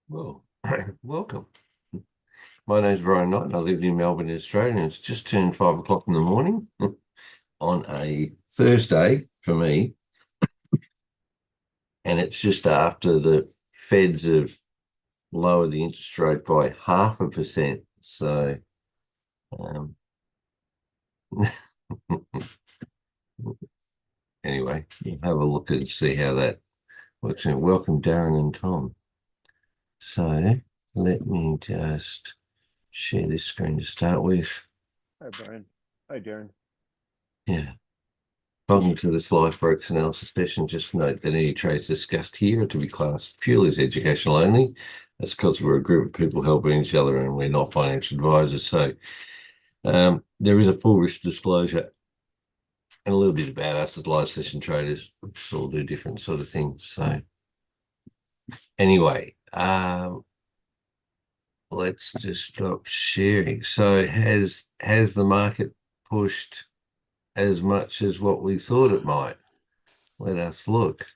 Well, welcome. My name's Ryan Knight, and I live in Melbourne, Australia, and it's just turned 5 o'clock in the morning on a Thursday for me, and it's just after the Feds have lowered the interest rate by 0.5%. So, um, anyway, we'll have a look and see how that works out. Welcome, Darren and Tom. So, let me just share this screen to start with. Hi, Brian. Hi, Darren. Yeah. Welcome to this live FOREX analysis session. Just note that any trades discussed here are to be classed purely as educational only. That's because we're a group of people helping each other and we're not financial advisors. So there is a full risk disclosure and a little bit about us as live session traders, which all do different sort of things. So anyway, let's just stop sharing. So has the market pushed as much as what we thought it might? Let us look.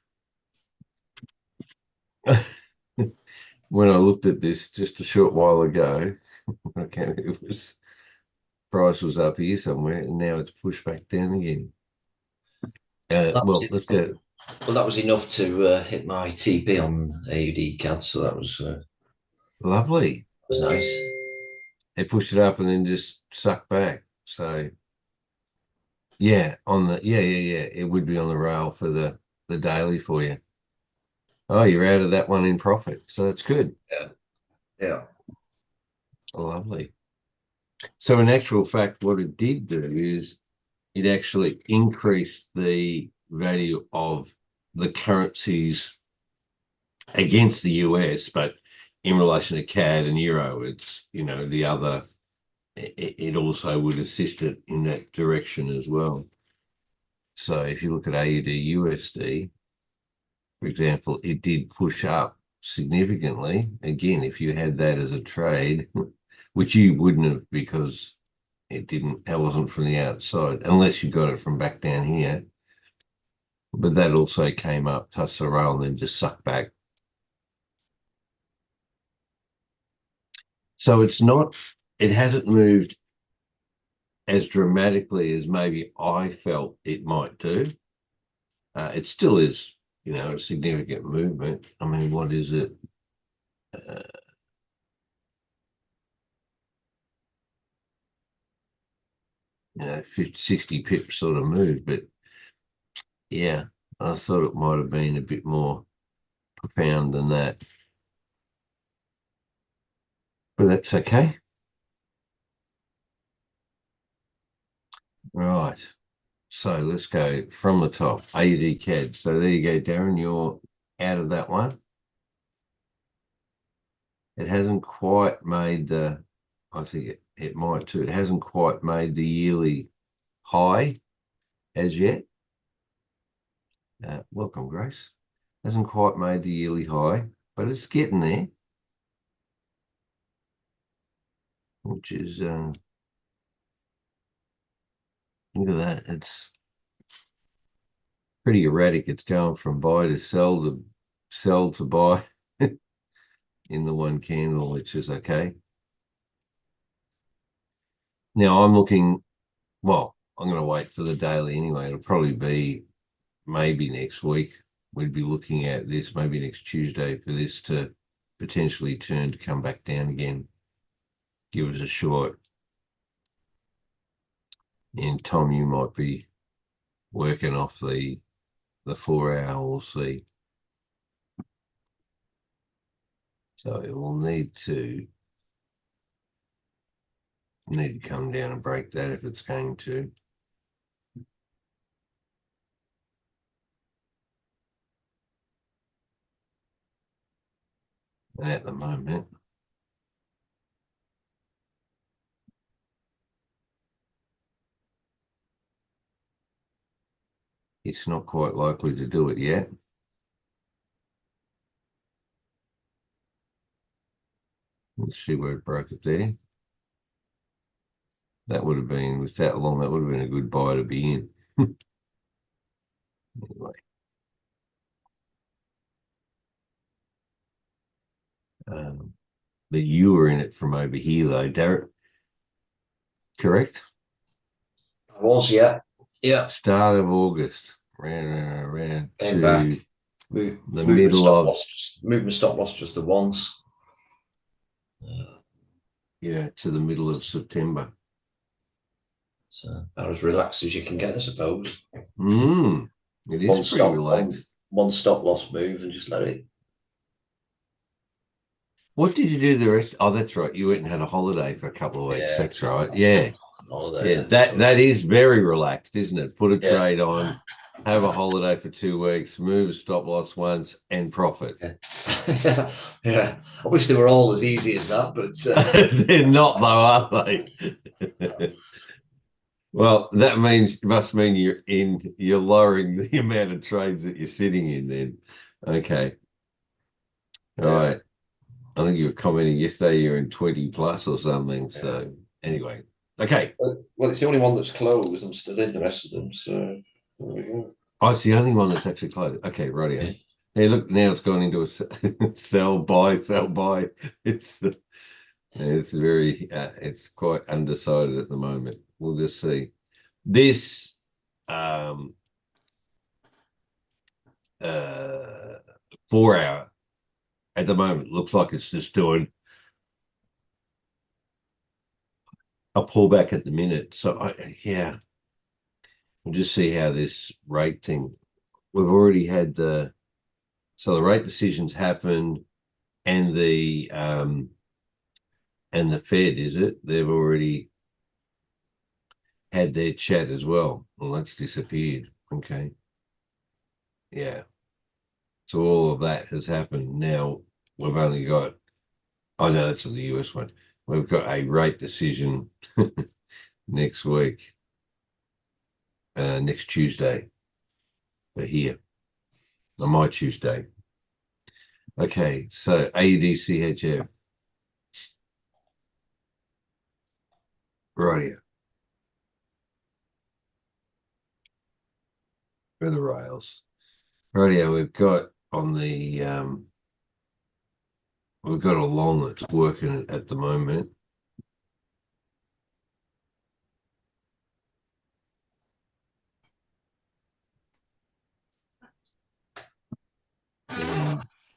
When I looked at this just a short while ago, okay, price was up here somewhere, and now it's pushed back down again. Well, let's go. Well, that was enough to hit my TP on AUD CAD, so that was Lovely. nice. It pushed it up and then just sucked back. So yeah, it would be on the rail for the daily for you. Oh, you're out of that one in profit, so that's good. Yeah. Lovely. So in actual fact, what it did do is it actually increased the value of the currencies against the US, but in relation to CAD and Euro, it's, the other, it also would assist it in that direction as well. So if you look at AUD USD, for example, it did push up significantly. Again, if you had that as a trade, which you wouldn't have because it wasn't from the outside, unless you got it from back down here. But that also came up, touched the rail, and then just sucked back. So it hasn't moved as dramatically as maybe I felt it might do. It still is, a significant movement. I mean, what is it? 50, 60 pips sort of move, but yeah, I thought it might have been a bit more profound than that. But that's okay. Right. So let's go from the top. AUD CAD. So there you go, Darren. You're out of that one. It hasn't quite made I think it might too. It hasn't quite made the yearly high as yet. Welcome, Grace. Hasn't quite made the yearly high, but it's getting there, which is look at that. It's pretty erratic. It's going from buy to sell to buy in the one candle, which is okay. Now I'm looking, well, I'm going to wait for the daily anyway. It'll probably be maybe next week. We'd be looking at this maybe next Tuesday for this to potentially turn to come back down again. Give us a short. And Tom, you might be working off the 4 hour, we'll see. So it will need to come down and break that if it's going to. And at the moment, it's not quite likely to do it yet. Let's see where it broke it there. That would have been, with that long, that would have been a good buy to be in. Anyway. But you were in it from over here, though, Derek. Correct? I was, yeah. Yeah. Start of August, round Came to back. Move the my middle stop of loss. Move my stop loss just the once. to the middle of September. So about as relaxed as you can get, I suppose. It is pretty relaxed. One stop loss move and just let it. What did you do the rest? Oh, that's right. You went and had a holiday for a couple of weeks. Yeah. That's right. Yeah. Holiday, Yeah. That is very relaxed, isn't it? Put a Yeah. trade on, have a holiday for 2 weeks, move a stop loss once, and profit. Yeah. Yeah. I wish they were all as easy as that, but They're not, though, are they? Well, that must mean you're lowering the amount of trades that you're sitting in then. Okay. All right. I think you were commenting yesterday you're in 20 plus or something. Yeah. So anyway. Okay. Well, it's the only one that's closed. I'm still in the rest of them, so there we go. Oh, it's the only one that's actually closed. Okay, rightio. Yeah. Hey, look, now it's gone into a sell, buy, sell, buy. It's very it's quite undecided at the moment. We'll just see. This 4 hour at the moment looks like it's just doing a pullback at the minute. So we'll just see how this rate thing. We've already had the rate decisions happened, and the Fed, is it? They've already had their chat as well. Well, that's disappeared. Okay. Yeah. So all of that has happened. Now we've only got, I know it's the US one. We've got a rate decision next week, next Tuesday for here, on my Tuesday. Okay. So AUDCHF. Right here. For the rails. Rightio, we've got on the we've got a long that's working at the moment.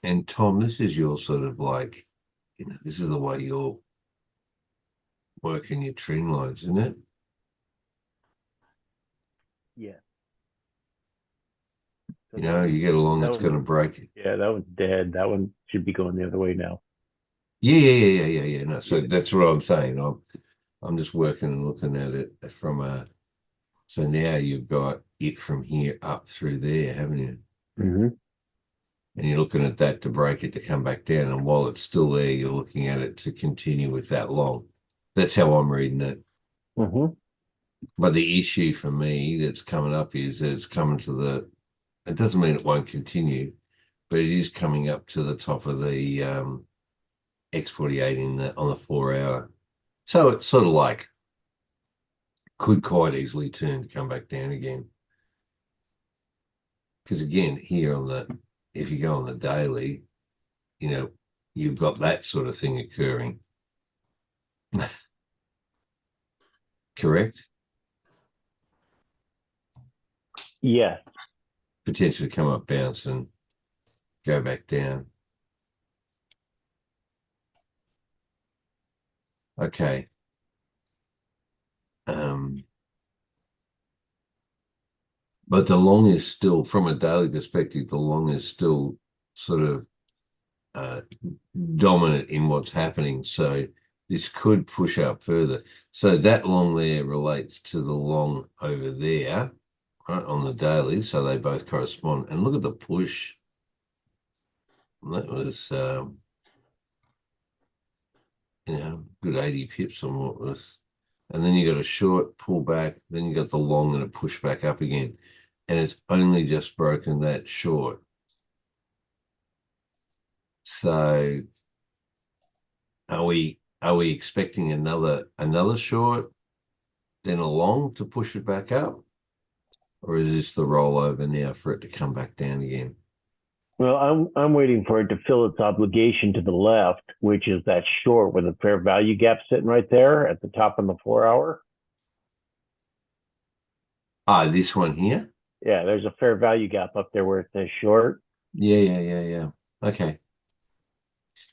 And Tom, this is your sort of like, this is the way you're working your trend lines, isn't it? Yeah. So You get along that's going to break it. Yeah, that one's dead. That one should be going the other way now. Yeah. No, so that's what I'm saying. I'm just working and looking at it from so now you've got it from here up through there, haven't you? Mm-hmm. And you're looking at that to break it to come back down. And while it's still there, you're looking at it to continue with that long. That's how I'm reading it. Mm-hmm. But the issue for me that's coming up is that it's coming to it doesn't mean it won't continue, but it is coming up to the top of the X48 on the 4 hour. So it's sort of like could quite easily turn to come back down again. Because again, here if you go on the daily, you've got that sort of thing occurring. Correct? Yeah. Potentially come up, bounce, and go back down. Okay. But the long is still, from a daily perspective, the long is still sort of dominant in what's happening. So this could push up further. So that long there relates to the long over there, right, on the daily. So they both correspond. And look at the push. That was, good 80 pips on what was. And then you got a short pullback. Then you got the long and a push back up again. And it's only just broken that short. So are we expecting another short, then a long to push it back up? Or is this the rollover now for it to come back down again? Well, I'm waiting for it to fill its obligation to the left, which is that short with a fair value gap sitting right there at the top of the 4 hour. Ah, this one here. Yeah, there's a fair value gap up there where it says short. Yeah. Okay.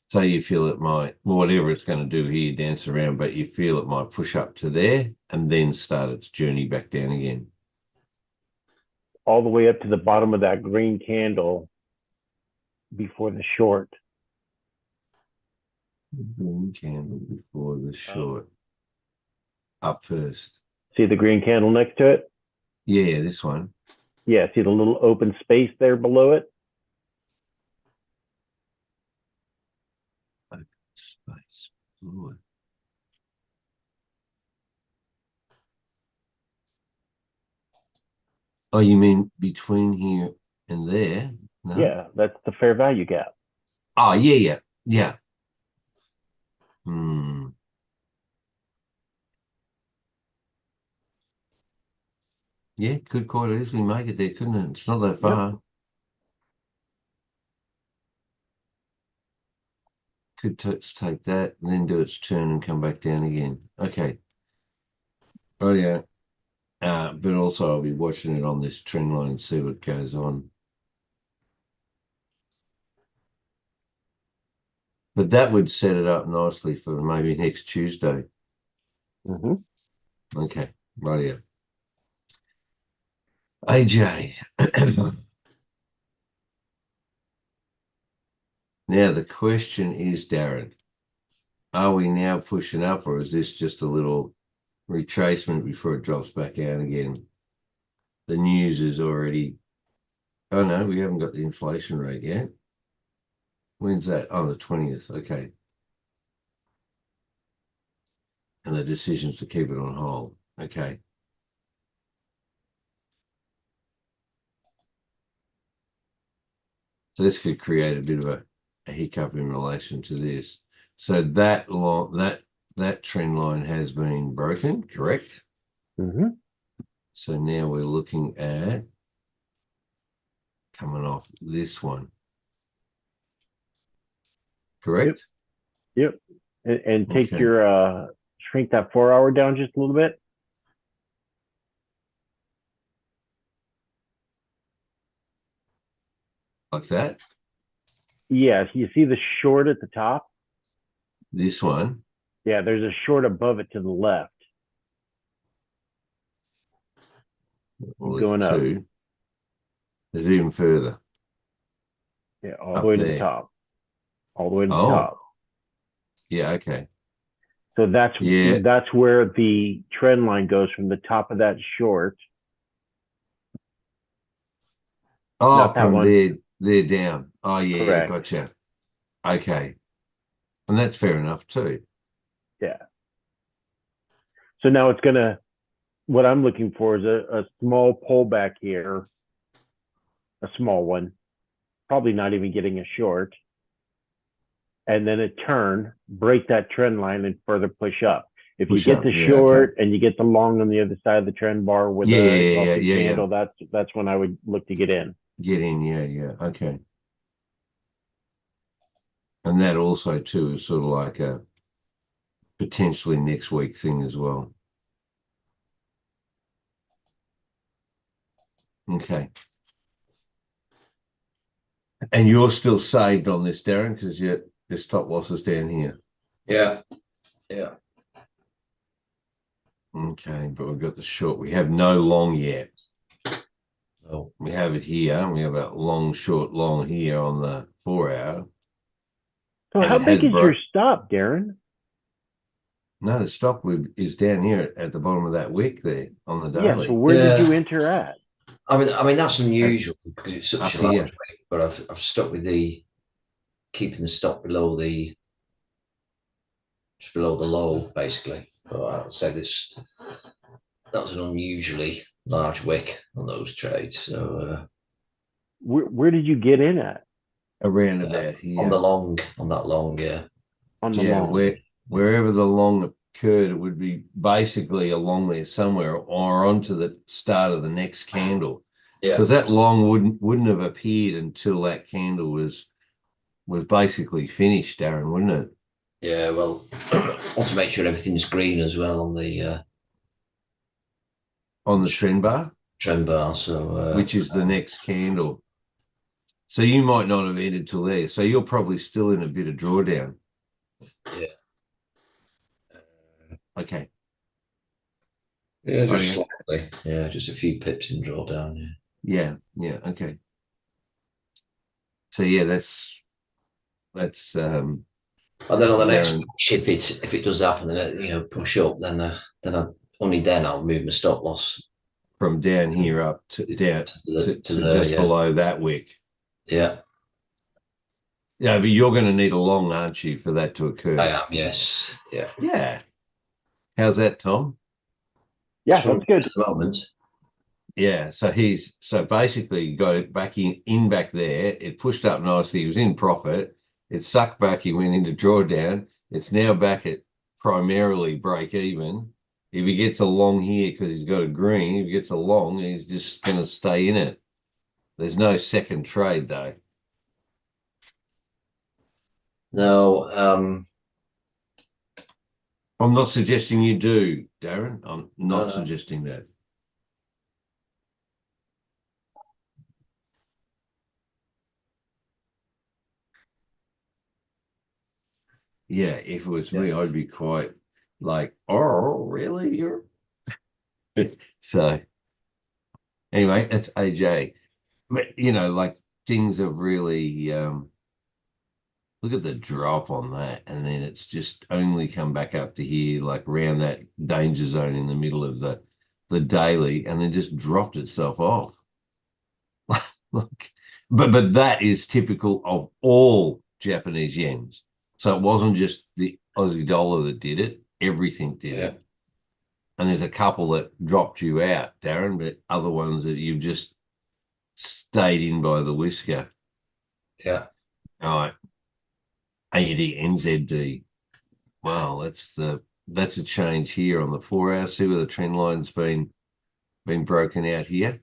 So you feel it might, whatever it's going to do here, dance around, but you feel it might push up to there and then start its journey back down again. All the way up to the bottom of that green candle before the short. Green candle before the short. Up first. See the green candle next to it? Yeah, this one. Yeah, see the little open space there below it? Open space. Lord. Oh, you mean between here and there? No. Yeah, that's the fair value gap. Oh, yeah. Hmm. Yeah, could quite easily make it there, couldn't it? It's not that far. Yep. Could take that and then do its turn and come back down again. Okay. Oh, yeah. But also I'll be watching it on this trend line and see what goes on. But that would set it up nicely for maybe next Tuesday. Mm-hmm. Okay, right. AJ. Now the question is, Darren, are we now pushing up or is this just a little retracement before it drops back out again? The news is already, oh no, we haven't got the inflation rate yet. When's that? Oh, the 20th. Okay. And the decisions to keep it on hold. Okay. So this could create a bit of a hiccup in relation to this. So that trend line has been broken, correct? Mm-hmm. So now we're looking at coming off this one. Correct? Yep. And take Okay. your shrink that 4 hour down just a little bit. Like that. Yeah, you see the short at the top? This one. Yeah, there's a short above it to the left. Well, there's Going up. two. There's even further. Yeah, all the Up way to the there. top. All the way to the Oh, top. yeah, okay. So that's Yeah. that's where the trend line goes from the top of that short. Oh, Not that from one. there down. Oh, yeah, Correct. gotcha. Okay. And that's fair enough too. Yeah. So now it's gonna what I'm looking for is a small pullback here, a small one, probably not even getting a short, and then a turn, break that trend line and further push up. If you Push get up. the Yeah, okay. short and you get the long on the other side of the trend bar with Yeah, a yeah, yeah, engulfing yeah, yeah. candle, that's when I would look to get in. Get in, yeah. Okay. And that also too is sort of like a potentially next week thing as well. Okay. And you're still saved on this, Darren, because your stop loss is down here. Yeah. Okay, but we've got the short. We have no long yet. Oh, We have it here. We have a long, short, long here on the 4 hour. So And how it has big is your broke. stop, Darren? No, the stop is down here at the bottom of that wick there on the Yeah, so daily. where did you enter at? I mean that's At, unusual because it's such up a large here. weight. But I've stuck with the keeping the stop below the just below the low, basically. But I'd say that was an unusually large wick on those trades. So Where did you get in at Around uh, about on the here. long, on that long, yeah, on the just Yeah, long? wherever the long occurred, it would be basically along there somewhere or onto the start of the next candle. Yeah. Because that long wouldn't have appeared until that candle was basically finished, Darren, wouldn't it? Yeah. Well, I want to make sure everything's green as well on On the trend bar, trend bar. So which is the next candle. So you might not have ended till there. So you're probably still in a bit of drawdown. yeah. Okay. Yeah, Oh, just yeah. slightly. Yeah, just a few pips in drawdown. Yeah. Yeah. Okay. So yeah, that's And then on the next Darren push, if it does happen, then push up, then I only then I'll move my stop loss from down here up to down to to there. just Yeah, below that wick. yeah, Yeah, but you're going to need a long, aren't you, for that to I occur? am. Yes, yeah. Yeah. How's that, Tom? Yeah, that's good. At the moment. Yeah. So basically you got it back in back there. It pushed up nicely. He was in profit. It sucked back. He went into drawdown. It's now back at primarily break even. If he gets a long here because he's got a green, if he gets a long, he's just going to stay in it. There's no second trade though. No, I'm not suggesting you do, Darren. I'm no, not no. suggesting that. Yeah, if it was Yeah, me, I'd be quite like, oh, really? You're so anyway, that's AJ. But like things have really look at the drop on that, and then it's just only come back up to here, like around that danger zone in the middle of the daily, and then just dropped itself off. Like, but that is typical of all Japanese yens. So it wasn't just the Aussie dollar that did it; everything did yeah, it. And there's a couple that dropped you out, Darren, but other ones that you've just stayed in by the whisker. yeah. All right, ADNZD. Wow, that's a change here on the 4 hour. See where the trend line's been broken out here,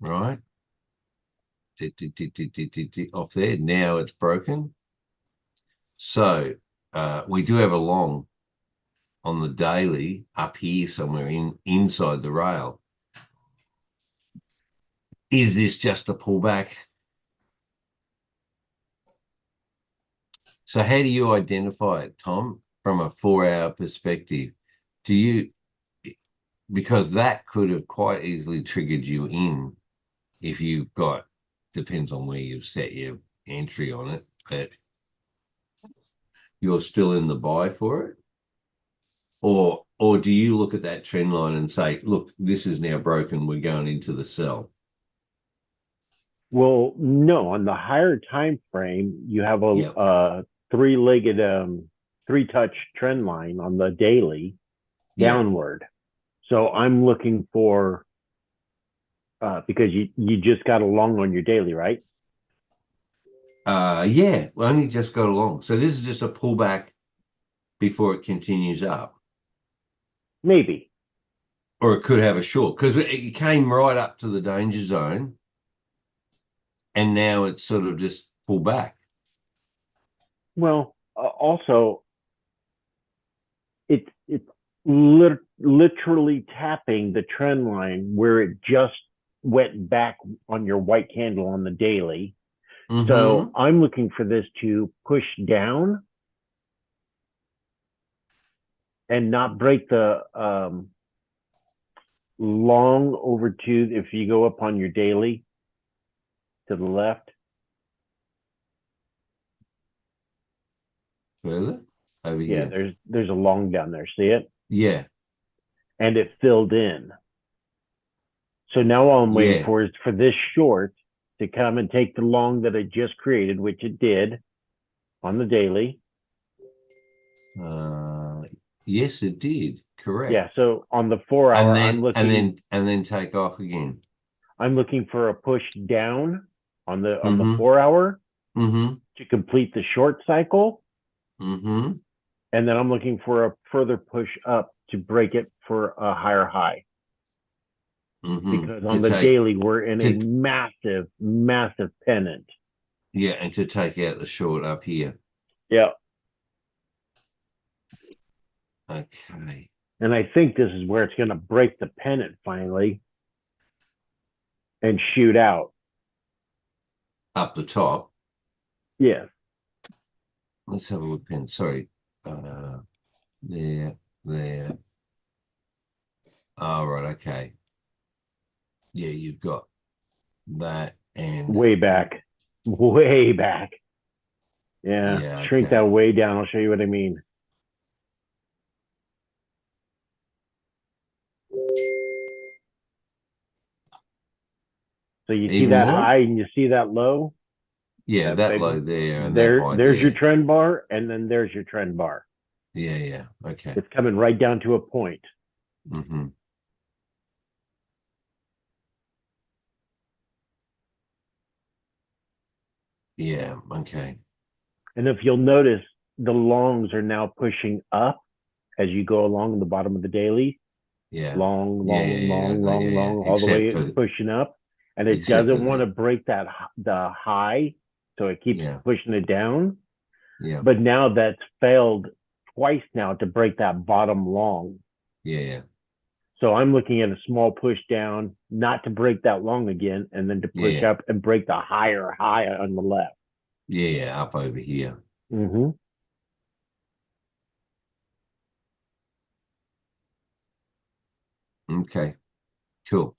right? Off there. Now it's broken. So we do have a long on the daily up here somewhere inside the rail. Is this just a pullback? So how do you identify it, Tom, from a 4 hour perspective? Do you, because that could have quite easily triggered you in if you've got, depends on where you've set your entry on it, but you're still in the buy for it? Or do you look at that trend line and say, look, this is now broken, we're going into the sell? Well, no, on the higher time frame, you have Yep. a three-legged three-touch trend line on the daily Yeah. downward. So I'm looking for because you just got a long on your daily, right? Yeah, we only just got along. So this is just a pullback before it continues up. Maybe. Or it could have a short because it came right up to the danger zone and now it's sort of just pulled back. Well, also it's literally tapping the trend line where it just went back on your white candle on the daily. So Mm-hmm. I'm looking for this to push down and not break the long over to, if you go up on your daily to the left. Further over Yeah, here. there's a long down there. See it? Yeah. And it filled in. So now all I'm waiting Yeah. for is for this short to come and take the long that I just created, which it did on the daily. Uh, yes, it did. Yeah. Correct. So on the 4 hour, And then take off again. I'm looking for a push down on the Mm-hmm. 4 hour Mm-hmm. to complete the short cycle. Mm-hmm. And then I'm looking for a further push up to break it for a higher high. because on the daily we're in a massive, massive pennant. Yeah, and to take out the short up here. Yeah. Okay. And I think this is where it's going to break the pennant finally and shoot out. Up the top. Yeah. Let's have a look, pen. Sorry. There. Oh, right. Okay. Yeah, you've got that and way back. Yeah. Shrink that way down. I'll show you what I mean. So you see that high and you see that low? Yeah, that low there and that high there's your trend bar, and then there's your trend bar. Yeah. Okay. It's coming right down to a point. Mm-hmm. Yeah, okay. And if you'll notice, the longs are now pushing up as you go along the bottom of the daily. Yeah. Long, all the way pushing up. And it doesn't want to break the high, so it keeps pushing it down. Yeah. But now that's failed twice now to break that bottom long. Yeah. So I'm looking at a small push down, not to break that long again, and then to push up and break the higher high on the left. Yeah, up over here. Mm-hmm. Okay, cool.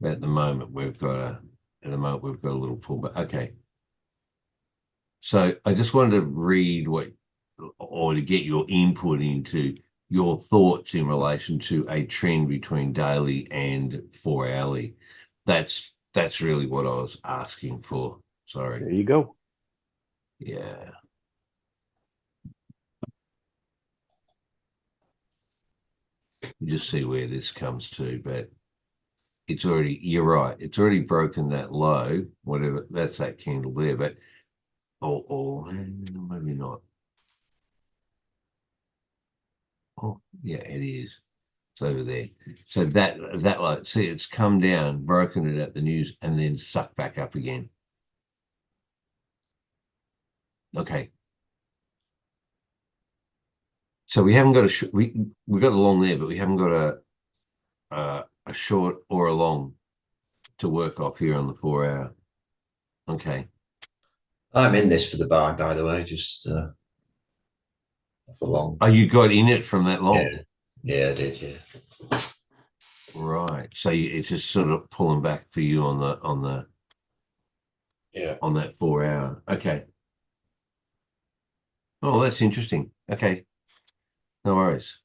At the moment, we've got a little pullback. Okay. So I just wanted to read or to get your input into your thoughts in relation to a trend between daily and 4 hourly. That's really what I was asking for. Sorry. There you go. Yeah. Just see where this comes to, but you're right. It's already broken that low, whatever. That's that candle there, but or maybe not. Oh, yeah, it is. It's over there. So that like, see, it's come down, broken it at the news, and then sucked back up again. Okay. So we haven't got we got a long there, but we haven't got a short or a long to work off here on the 4 hour. Okay. I'm in this for the buy, by the way, just for long. Oh, you got in it from that long? Yeah, I did. Yeah. Right. So it's just sort of pulling back for you on that 4 hour. Okay. Oh, that's interesting. Okay. No worries.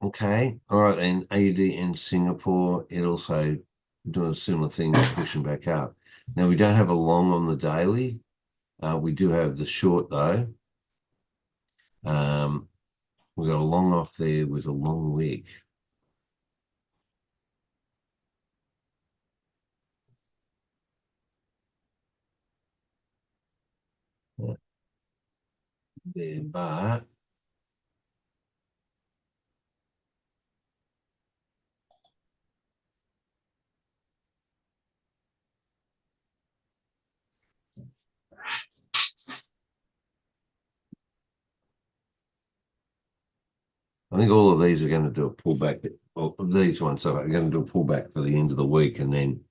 Okay. All right. And AUD in Singapore, it also doing a similar thing, pushing back up. Now we don't have a long on the daily. We do have the short though. We've got a long off there with a long wick. There, but I think all of these are going to do a pullback. Well, these ones are going to do a pullback for the end of the week, and then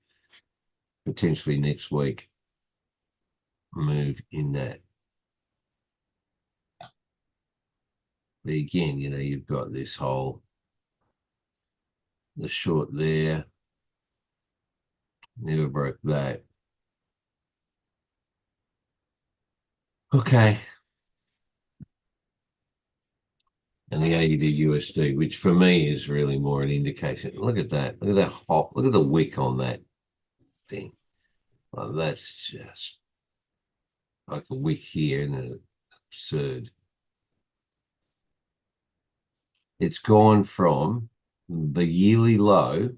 potentially next week move in that. But again, you've got this whole the short there. Never broke that. Okay. And the AUD USD, which for me is really more an indication. Look at that. Look at that hop. Look at the wick on that thing. Well, that's just like a wick here and absurd. It's gone from the yearly low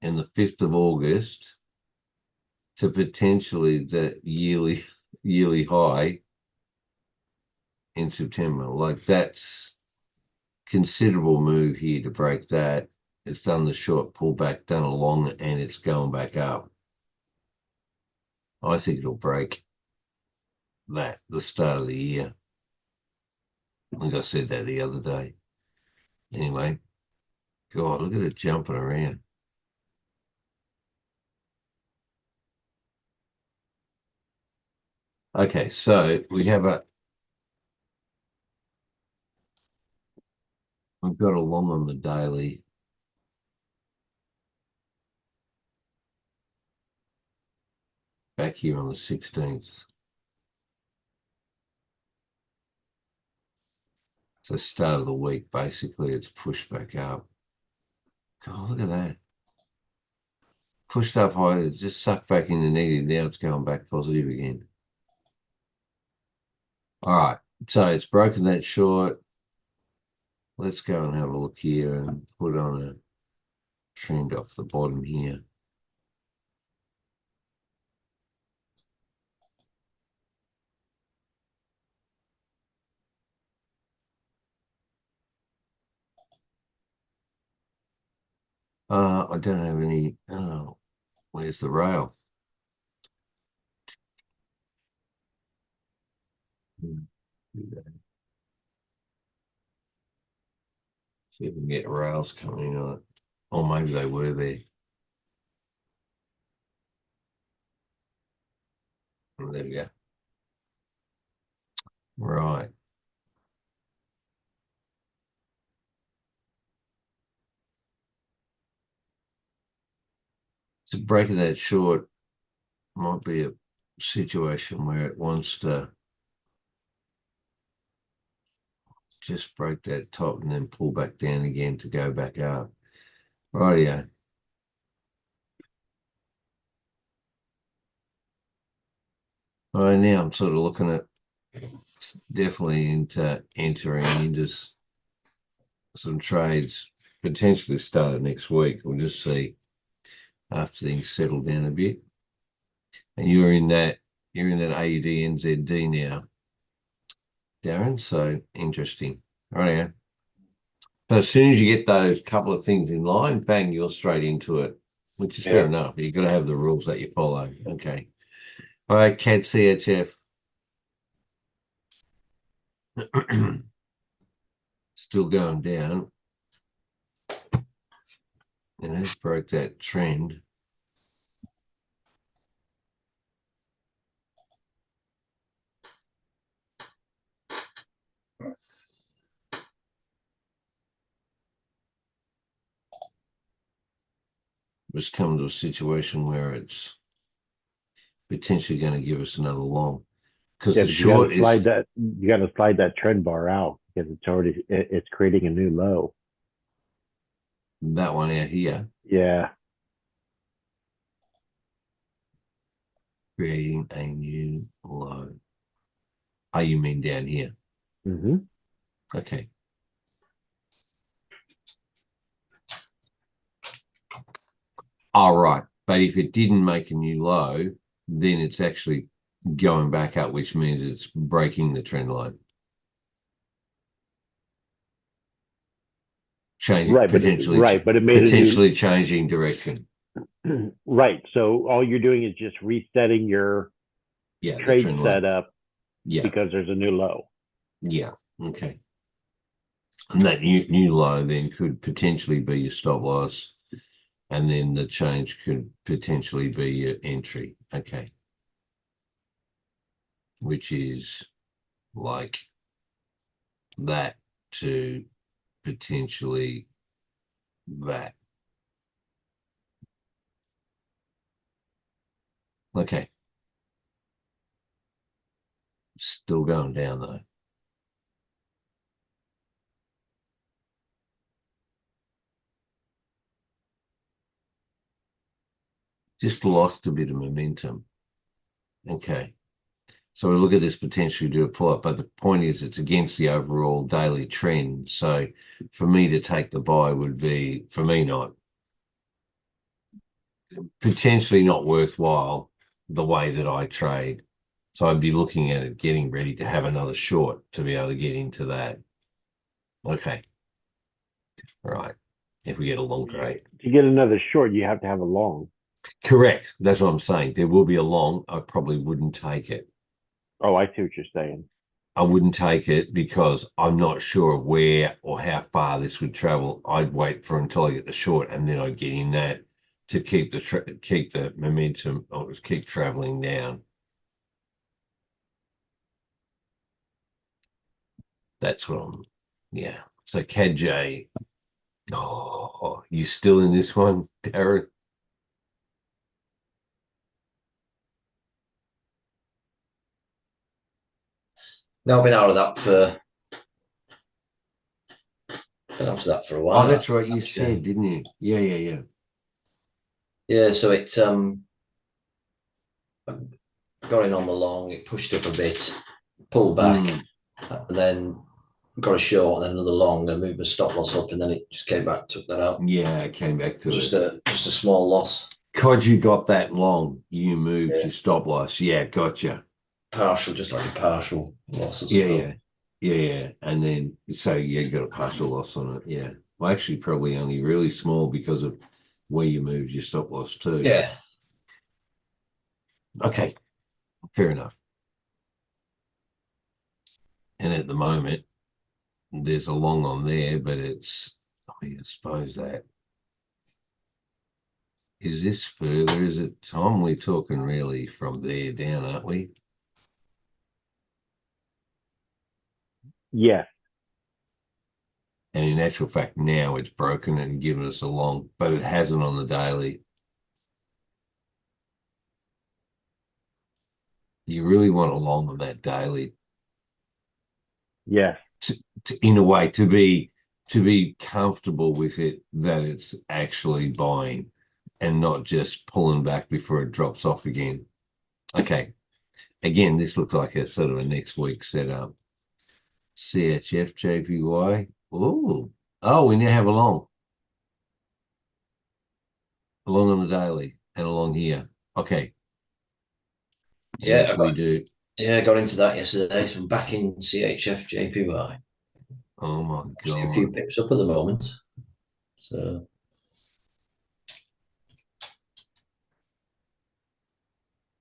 in the 5th of August to potentially the yearly high in September. Like that's considerable move here to break that. It's done the short pullback, done a long, and it's going back up. I think it'll break that the start of the year. I think I said that the other day. Anyway, God, look at it jumping around. Okay, so we've got a long on the daily. Back here on the 16th. So start of the week, basically, it's pushed back up. God, look at that. Pushed up high, it just sucked back into negative. Now it's going back positive again. All right, so it's broken that short. Let's go and have a look here and put on a trend off the bottom here. I don't have any. Oh, where's the rail? See if we can get rails coming on it. Or maybe they were there. Oh, there we go. Right. So breaking that short might be a situation where it wants to just break that top and then pull back down again to go back up. Rightio. All right, now I'm sort of looking at definitely into entering into some trades potentially start next week. We'll just see after things settle down a bit. And you're in that AUD NZD now, Darren. So interesting. Right. So as soon as you get those couple of things in line, bang, you're straight into it, which is fair enough. You've got to have the rules that you follow. Okay. All right, CAD CHF. Still going down. And has broke that trend. It's come to a situation where it's potentially going to give us another long. Because the short is you got to slide that trend bar out because it's creating a new low. That one out here. Yeah. Creating a new low. Oh, you mean down here? Mm-hmm. Okay. All right. But if it didn't make a new low, then it's actually going back up, which means it's breaking the trend line. Changing Right, potentially, but it made potentially changing direction. Right. So all you're doing is just resetting your trade setup because there's a new low. Yeah. Okay. And that new low then could potentially be your stop loss. And then the change could potentially be your entry. Okay. Which is like that to potentially that. Okay. Still going down though. Just lost a bit of momentum. Okay. So we look at this potentially do a pull-up, but the point is it's against the overall daily trend. So for me to take the buy would be, for me, potentially not worthwhile the way that I trade. So I'd be looking at it, getting ready to have another short to be able to get into that. Okay. All right. If we get a long, great. To get another short, you have to have a long. Correct. That's what I'm saying. There will be a long. I probably wouldn't take it. Oh, I see what you're saying. I wouldn't take it because I'm not sure of where or how far this would travel. I'd wait for until I get the short, and then I'd get in that to keep the momentum or keep traveling down. That's what I'm. Yeah. So CAD J. Oh, you still in this one, Darren? No, I've been out of that for a while. Oh, that's right. You said, didn't you? Yeah, yeah, yeah. Yeah, so it got in on the long, it pushed up a bit, pulled back, and then got a short, and then another long, and moved the stop loss up, and then it just came back, took that out. Yeah, I came back to Just it. a small loss. Because you got that long, you moved your stop loss. Yeah, gotcha. Partial, just like a partial loss. Yeah. And then, so you got a partial loss on it. Yeah. Well, actually, probably only really small because of where you moved your stop loss to. Yeah. Okay. Fair enough. And at the moment, there's a long on there, but it's, I suppose that. Is this further? Is it Tom? We're talking really from there down, aren't we? Yes. And in actual fact, now it's broken and given us a long, but it hasn't on the daily. You really want a long on that daily. Yes. In a way, to be comfortable with it, that it's actually buying and not just pulling back before it drops off again. Okay. Again, this looks like a sort of a next week setup. CHF JPY. Oh, we now have a long on the daily and along here. Okay. And Yeah, if we do, I got into that yesterday. So I'm back in CHF JPY. oh my Actually, a few God. pips up at the moment. So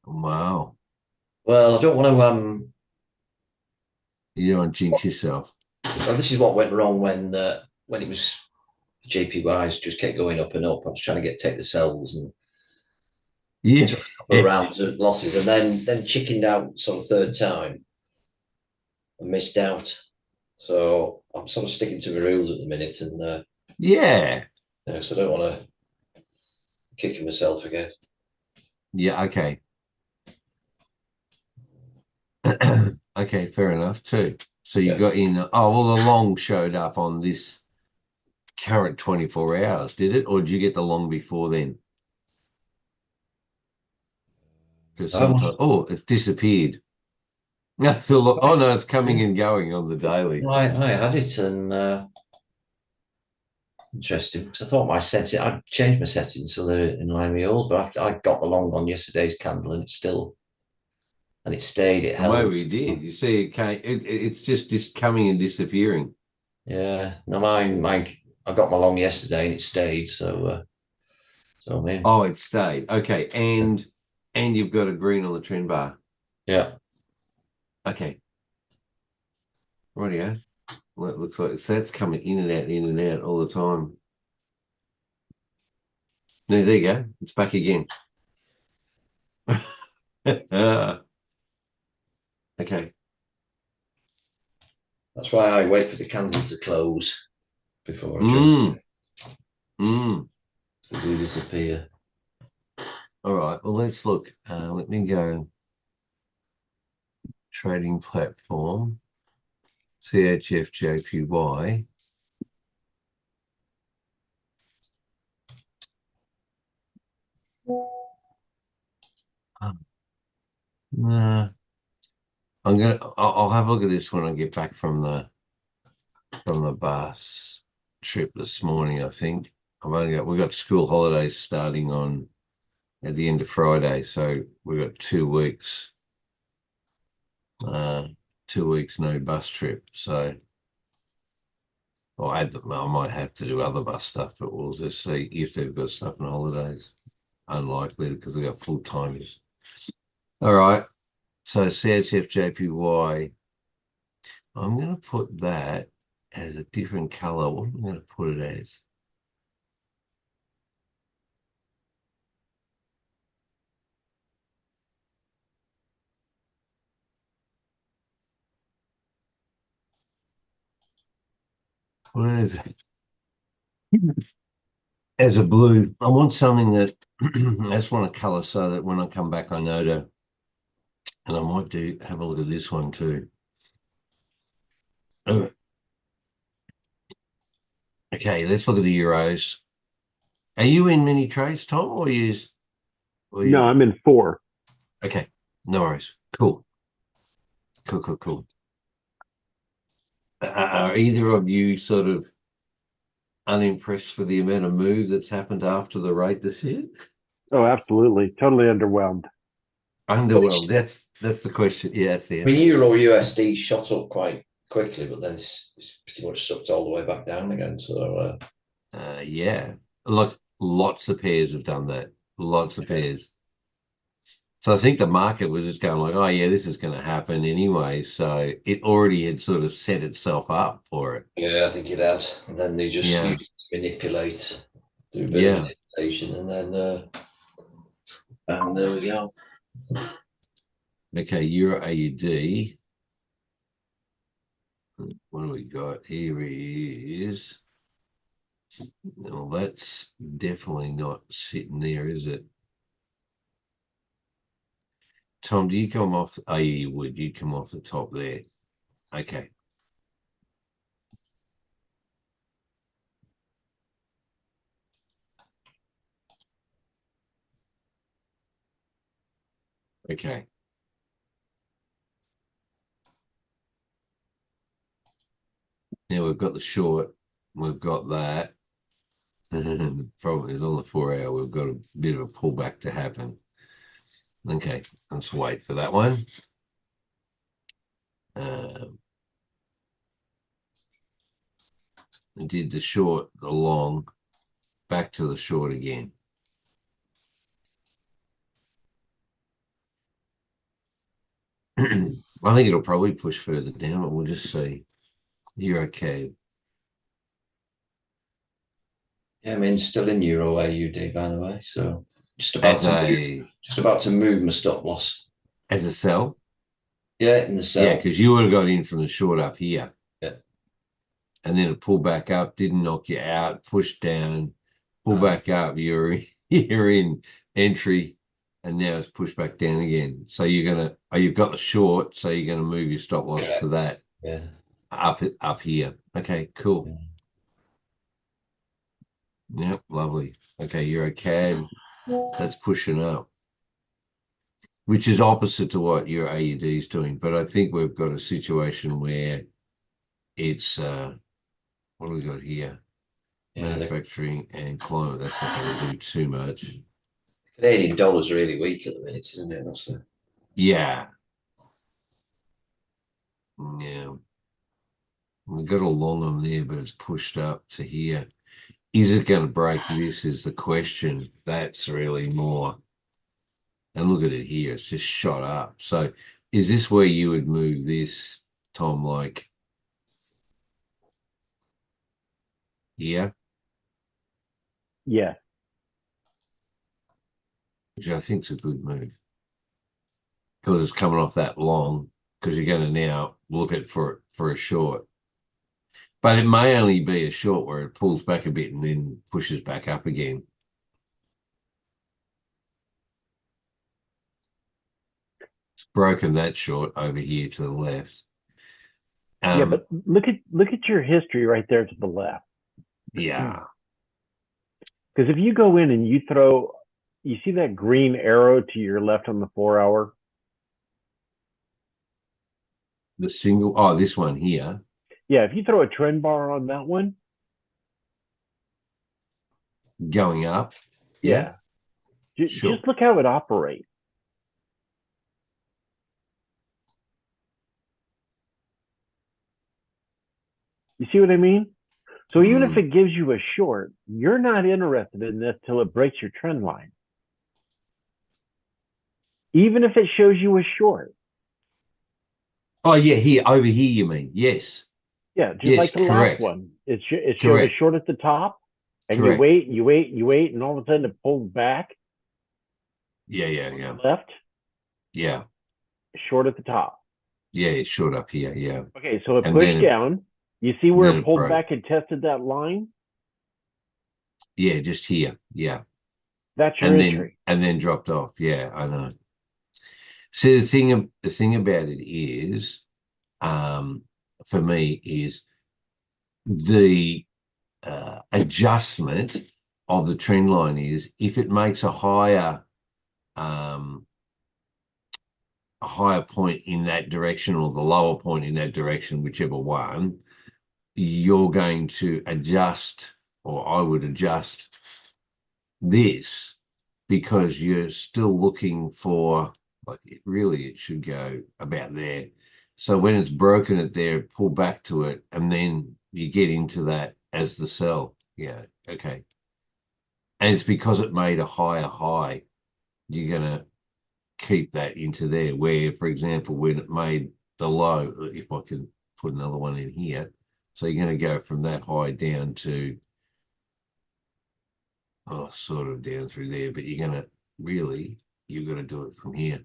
Wow. well, I don't want to You don't jinx yourself. well, this is what went wrong when it was JPYs just kept going up and up. I was trying to take the sells and Yeah. took a couple of rounds of losses, and then chickened out sort of third time and missed out. So I'm sort of sticking to the rules at the minute, and Yeah. so I don't want to kick myself again. Yeah. Okay. Okay. Fair enough, too. So you got in. Oh, well, the long showed up on this current 24 hours, did it? Or did you get the long before then? Because sometimes, it's disappeared. Oh, no, it's coming and going on the daily. I had it, and interesting because I thought I changed my settings so they're in line with yours, but I got the long on yesterday's candle, and it stayed, it held. Maybe it did. You see, it came, it's just coming and disappearing. Yeah, no, mine, I got my long yesterday and it stayed, so I'm in. Oh, it stayed. Okay, and you've got a green on the trend bar. Yeah. Okay. Rightio. Well, it looks like that's coming in and out all the time. No, there you go. It's back again. Okay. That's why I wait for the candles to close before I Mm. jump. So they do disappear. All right. Well, let's look. Let me go. Trading platform. CHF JPY. Nah. I'll have a look at this when I get back from the bus trip this morning, I think. We've got school holidays starting on at the end of Friday, so we've got 2 weeks. 2 weeks no bus trip. So I might have to do other bus stuff, but we'll just see if they've got stuff on holidays. Unlikely because they've got full timers. All right. So CHF I'm going to put that as a different color. What am I going to put it as? What is it? As a blue. I want something that I just want a color so that when I come back, I know to, and I might have a look at this one too. Oh, okay, let's look at the euros. Are you in many trades, Tom, or No, I'm in 4. Okay, no worries. Cool. Cool. Are either of you sort of unimpressed with the amount of move that's happened after the rate decision? Oh, absolutely. Totally underwhelmed. Underwhelmed. That's the question. Yeah, that's the I mean, answer. Euro USD shot up quite quickly, but then it's pretty much sucked all the way back down again. So Yeah. Look, lots of pairs have done that. Lots of pairs. So I think the market was just going like, oh yeah, this is going to happen anyway. So it already had sort of set itself up for it. yeah, I think it had. And then they just Yeah. manipulate, do a bit of Yeah. manipulation, and there we go. Okay, Euro AUD. What do we got? Here is. No, that's definitely not sitting there, is it? Tom, do you come off? Oh, yeah, you would. You come off the top there. Okay. Okay. Now we've got the short. We've got that. The problem is on the 4 hour, we've got a bit of a pullback to happen. Okay, let's wait for that one. I did the short, the long, back to the short again. I think it'll probably push further down, but we'll just see. You're okay. Yeah, I mean, still in Euro AUD, by the way. So just about to move my stop loss. As a sell? Yeah, in the Yeah, sell. because you would have got in from the short up here. Yeah. And then it pulled back up, didn't knock you out, pushed down, pull back up, you're in entry, and now it's pushed back down again. So you've got the short, so you're gonna move your stop loss Correct. to that. Yeah. Up here. Okay, cool. Yep, lovely. Okay, you're a CAD. That's pushing up, which is opposite to what your AUD is doing. But I think we've got a situation where it's what do we got here? Yeah, Manufacturing and climate. That's not going to do too much. Canadian dollar's really weak at the minute, isn't it? That's the Yeah. We got a long on there, but it's pushed up to here. Is it going to break this is the question. That's really more. And look at it here. It's just shot up. So is this where you would move this, Tom, like here? Yeah. Which I think is a good move. Because it's coming off that long, because you're going to now look at for a short. But it may only be a short where it pulls back a bit and then pushes back up again. It's broken that short over here to the left. Yeah, but look at your history right there to the left. Yeah. Because if you go in and you see that green arrow to your left on the 4 hour? The single, oh, this one here. Yeah, if you throw a trend bar on that one, Going up. yeah. Sure. Just look how it operates. You see what I mean? So even if Mm. it gives you a short, you're not interested in this till it breaks your trend line. Even if it shows you a short. Oh yeah, here over here you mean? Yes. Yeah, just Yes, like the last correct. one. It showed a Correct. short at the top, and you Correct. wait, you wait, you wait, and all of a sudden it pulls back Yeah, yeah, on yeah. the left, Yeah. short at the top. Yeah, it's short up here, yeah. Okay, so it And pushed down. You see where then it it pulled broke. back and tested that line? Yeah, just here. Yeah. That's your entry. And then dropped off. Yeah, I know. See, the thing about it is, for me, is the adjustment of the trend line is if it makes um, a higher point in that direction or the lower point in that direction, whichever one, you're going to adjust, or I would adjust this because you're still looking for, like, it should go about there. So when it's broken at there, pull back to it, and then you get into that as the sell. Yeah, okay. And it's because it made a higher high, you're gonna keep that into there. Where, for example, when it made the low, if I can put another one in here, so you're gonna go from that high down to sort of down through there, but you're gonna do it from here.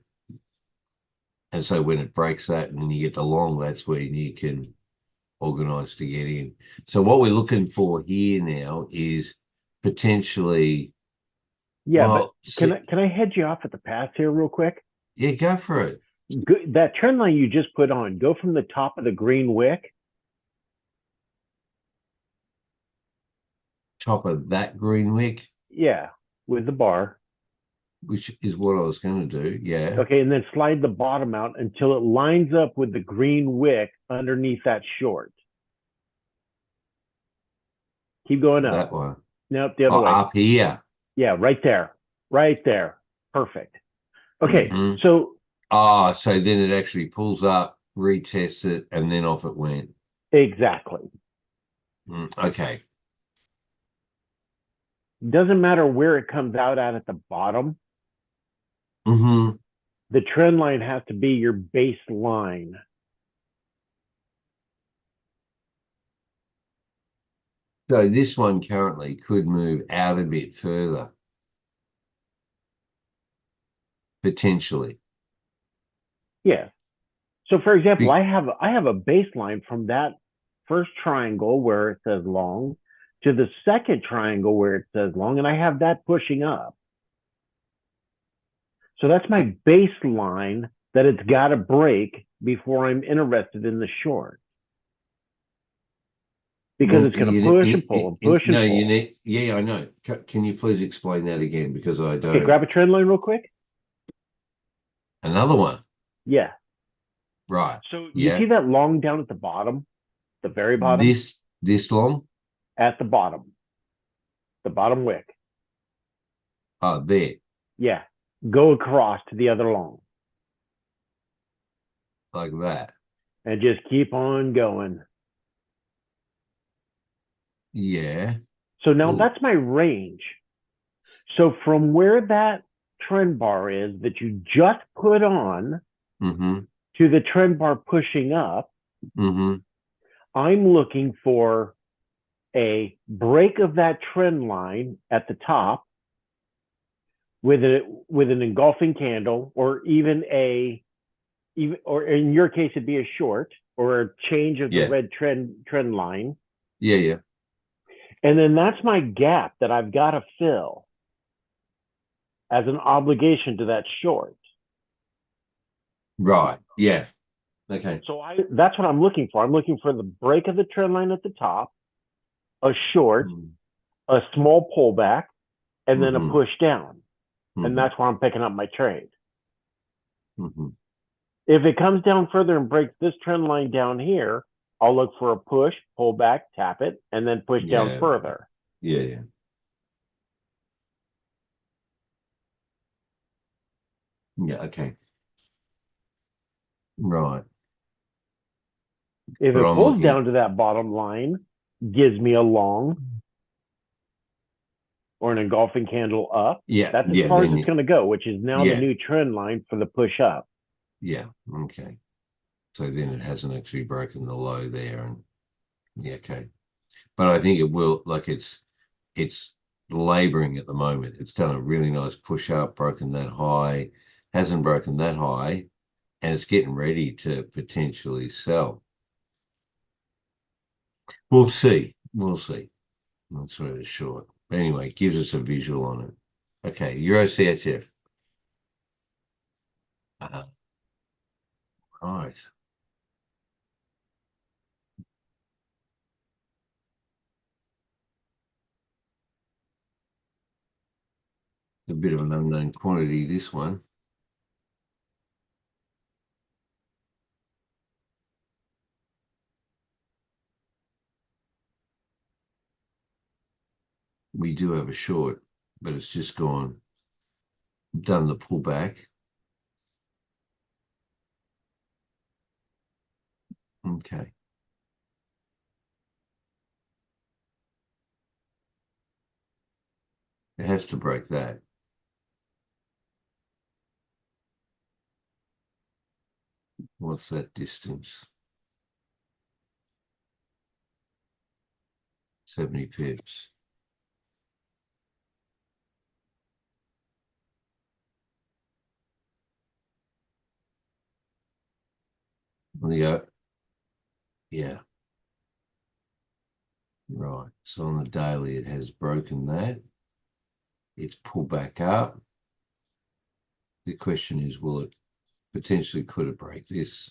And so when it breaks that and then you get the long, that's when you can organize to get in. So what we're looking for here now is potentially, Yeah, but well, can I head you off at the pass here real quick? yeah, go for it. That trend line you just put on, go from the top of the green wick. Top of that green wick, Yeah, with the bar. which is what I was going to do. Yeah, Okay, and then slide the bottom out until it lines up with the green wick underneath that short. Keep going up. that one. Nope, the other Oh, way. up here. Yeah, right there. Right there. Perfect. Okay, Mm-hmm. so Oh, so then it actually pulls up, retests it, and then off it went. exactly. Okay. Doesn't matter where it comes out at the bottom. Mm-hmm. The trend line has to be your baseline. So this one currently could move out a bit further, potentially. Yeah. So for example, Be I have a baseline from that first triangle where it says long to the second triangle where it says long, and I have that pushing up. So that's my baseline that it's got to break before I'm interested in the short because well, it's going to push and pull and push no, and you pull. need, yeah, I know. Can you please explain that again? Because I Okay, don't. grab a trend line real quick. Another one. Yeah. Right. So you Yeah. see that long down at the bottom, the very bottom, This long? at the bottom wick. Oh, there. Yeah. Go across to the other long Like that. and just keep on going. Yeah. So now Ooh. that's my range. So from where that trend bar is that you just put on Mm-hmm. to the trend bar pushing up, Mm-hmm. I'm looking for a break of that trend line at the top with an engulfing candle, or even or in your case it'd be a short or a change of the Yeah. red trend line. Yeah, yeah. And then that's my gap that I've got to fill as an obligation to that short. Right. Yeah. Okay. So that's what I'm looking for. I'm looking for the break of the trend line at the top, a short, Mm-hmm. a small pullback, and then a Mm-hmm. push down. And Mm-hmm. that's where I'm picking up my trade. Mm-hmm. If it comes down further and breaks this trend line down here, I'll look for a push, pull back, tap it, and then push down Yeah. further. Yeah, yeah. Yeah, okay. Right. If But it I'm pulls looking, down to that bottom line, gives me a long or an engulfing candle up, yeah, that's as yeah, far as then it's going to go, which is now the yeah, new trend line for the push up. yeah, okay. So then it hasn't actually broken the low there, and yeah, okay. But I think it will, like it's laboring at the moment. It's done a really nice push up, broken that high, hasn't broken that high, and it's getting ready to potentially sell. We'll see. We'll see. That's what it's short. But anyway, it gives us a visual on it. Okay, Euro CHF. Right. A bit of an unknown quantity, this one. We do have a short, but it's just done the pullback. Okay. It has to break that. What's that distance? 70 pips. Yeah. Yeah. Right. So on the daily, it has broken that. It's pulled back up. The question is, will it potentially could it break this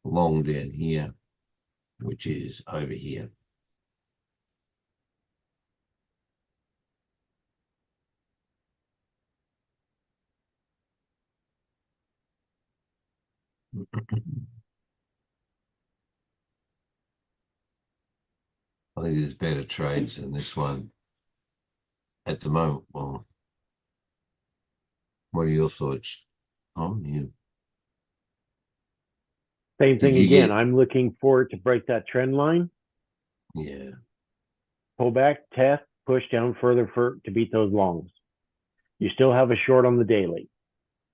long down here, which is over here? I think there's better trades than this one at the moment. Well, what are your thoughts, Tom? Same Did thing you again. get? I'm looking for it to break that trend line, Yeah. pull back, test, push down further to beat those longs. You still have a short on the daily.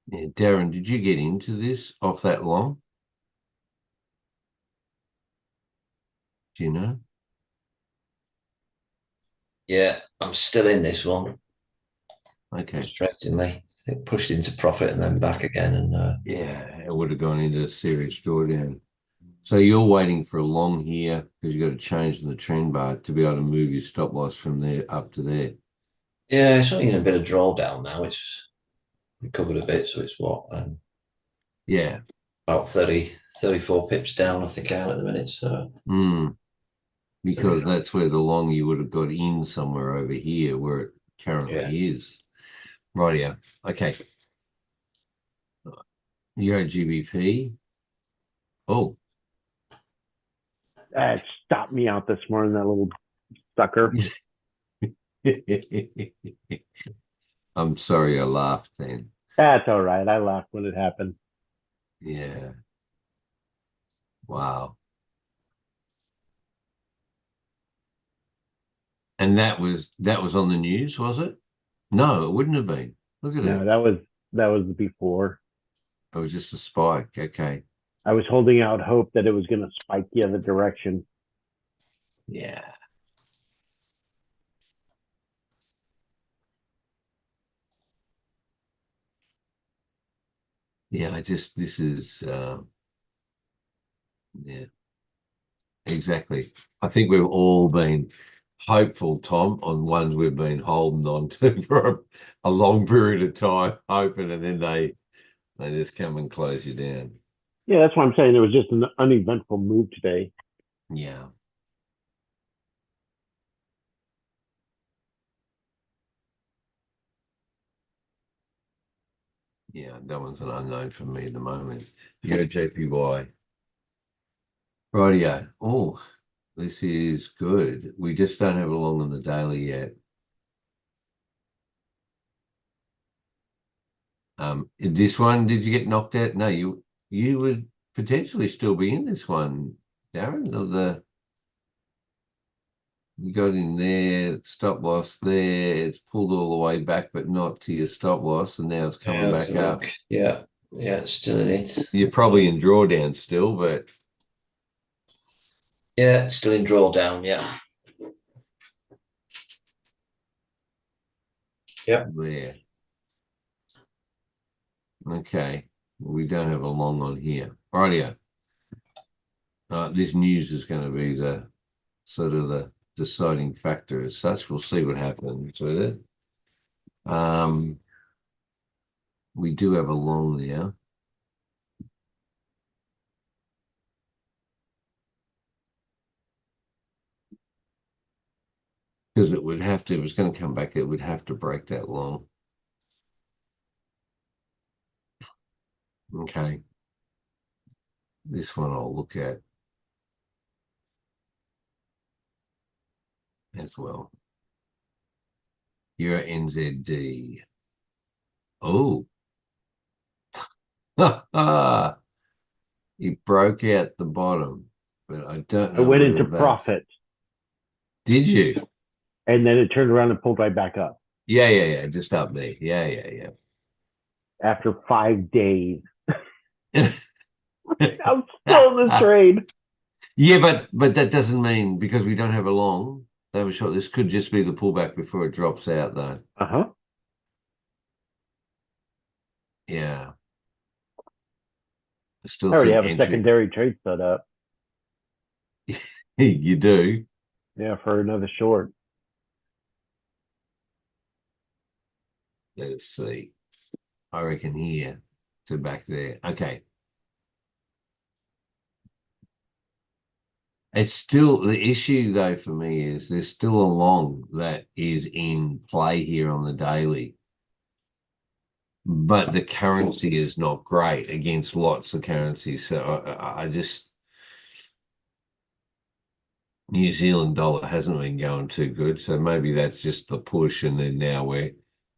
Yeah. Darren, did you get into this off that long? Do you know? Yeah, I'm still in this one. Okay. Frustratingly, it pushed into profit and then back again. And Yeah, it would have gone into a serious drawdown. So you're waiting for a long here because you've got to change the trend bar to be able to move your stop loss from there up to there. yeah, it's only in a bit of drawdown now. It's recovered a bit, so it's what Yeah. about 34 pips down, I think, out at the minute. So Because that's where the long you would have got in somewhere over here where it yeah, currently is. Rightio. Okay. Euro GBP. Oh, It stopped me out this morning, that little sucker. I'm sorry I laughed then. That's all right. I laughed when it happened. Yeah. Wow. And that was on the news, was it? No, it wouldn't have been. Look at No, it. that was before. It was just a spike. Okay. I was holding out hope that it was going to spike the other direction. Yeah. Yeah, this is yeah, exactly. I think we've all been hopeful, Tom, on ones we've been holding on to for a long period of time, hoping, and then they just come and close you down. Yeah, that's why I'm saying there was just an uneventful move today. Yeah. Yeah, that one's an unknown for me at the moment. Yo, JPY. Rightio. Oh, this is good. We just don't have it along on the daily yet. This one, did you get knocked out? No, you would potentially still be in this one, Darren, of the you got in there, stop loss there, it's pulled all the way back, but not to your stop loss, and now it's coming back up. Yeah, it's still in it. You're probably in drawdown still, but Yeah, it's still in drawdown. Yeah. Yep. there. Okay. We don't have a long on here. Rightio. This news is going to be the sort of the deciding factor as such. We'll see what happens with it. We do have a long now. Because it would have to, if it's going to come back, it would have to break that long. Okay. This one I'll look at as well. You're NZD. Oh. It broke out the bottom, but I don't I know went whether into that's... profit, Did you? and then it turned around and pulled right back up Yeah. Just up there. Yeah. after 5 days. I'm still in the trade. Yeah, but that doesn't mean because we don't have a long, they were short. This could just be the pullback before it drops out, though. Uh-huh. Yeah. I I still already think have a entry. secondary trade set up. You do. Yeah, for another short. Let's see. I reckon here to back there. Okay. It's still the issue though for me is there's still a long that is in play here on the daily. But the currency is not great against lots of currencies. So I just New Zealand dollar hasn't been going too good. So maybe that's just the push, and then now we're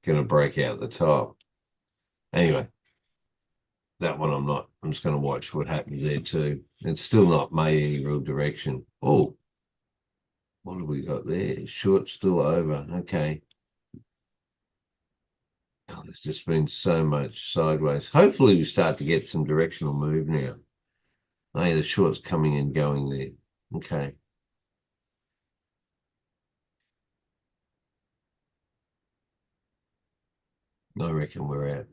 going to break out the top. Anyway, that one I'm not. I'm just going to watch what happens there too. It's still not made any real direction. Oh, what have we got there? Short still over. Okay. Oh, there's just been so much sideways. Hopefully we start to get some directional move now. Oh, yeah, the short's coming and going there. Okay. I reckon we're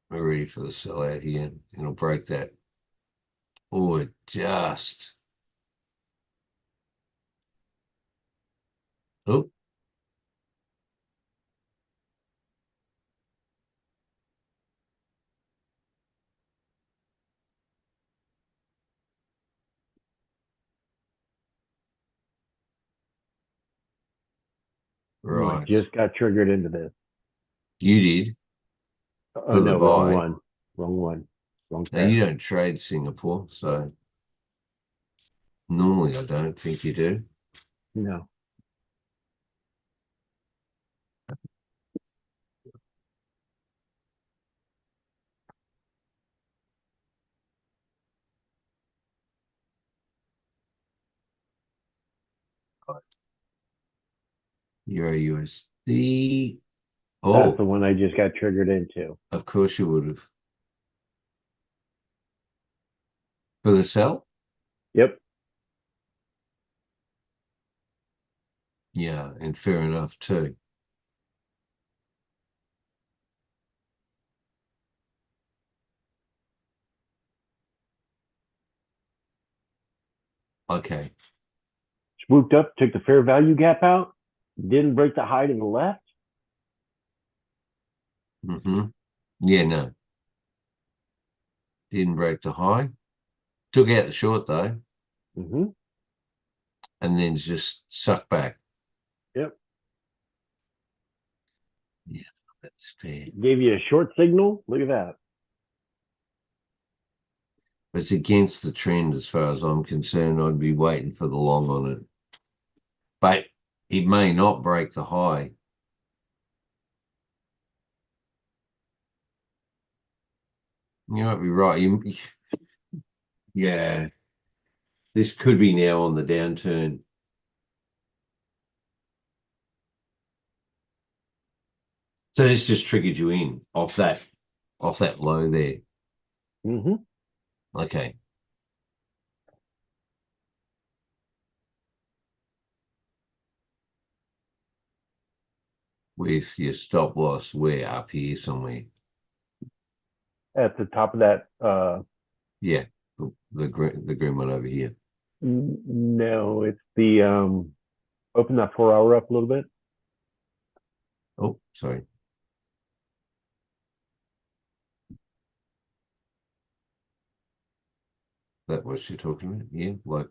ready for the sell out here. It'll break that. Oh, it just. Oh, Oh, I right. just got triggered into this. You did Oh, for the no, wrong buy. one. Wrong one. Wrong Now, pair. you don't trade Singapore, so normally I don't think you do. No. Euro USD. That's the Oh, one I just got triggered into. of course you would have. For the sell? Yep. Yeah, and fair enough too. Okay. Swooped up, took the fair value gap out, didn't break the high to the left. Mm-hmm. Yeah, no. Didn't break the high. Took out the short though, Mm-hmm. and then just sucked back. Yep. Yeah, that's fair. Gave you a short signal. Look at that. It's against the trend as far as I'm concerned. I'd be waiting for the long on it. But it may not break the high. You might be right. Yeah. This could be now on the downturn. So this just triggered you in off that low there. Mm-hmm. Okay. With your stop loss, we're up here somewhere. At the top of that, Yeah, the green one over here. no, it's the open that 4 hour up a little bit. Oh, sorry. That what you're talking about? Yeah, like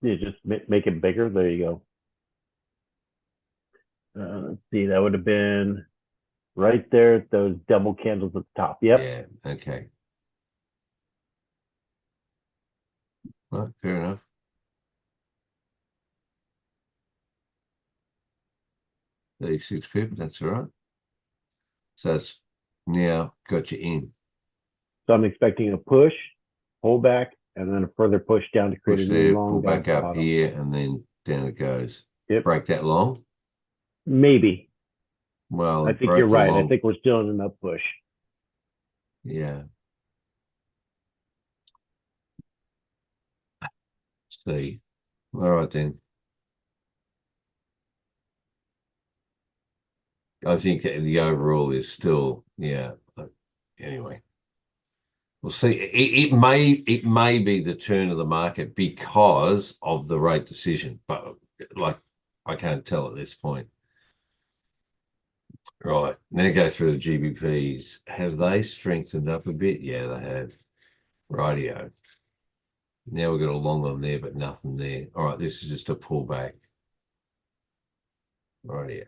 Yeah, just make it bigger. There you go. Let's see, that would have been right there. Those double candles at the top. Yep. yeah, okay. Right, fair enough. $36 that's all right. So it's now got you in. So I'm expecting a push, pull back, and then a further push down to create Push a new there, long pull down back at the up bottom. here, and then down it goes. Yep. Break that long? Maybe. Well, I it think broke you're the right. I long. think we're still in an up push. Yeah. See. All right then. I think the overall is still, yeah. Anyway, we'll see. It may be the turn of the market because of the rate decision, but like I can't tell at this point. Right. Now go through the GBPs. Have they strengthened up a bit? Yeah, they have. Rightio. Now we've got a long on there, but nothing there. All right, this is just a pullback. Rightio.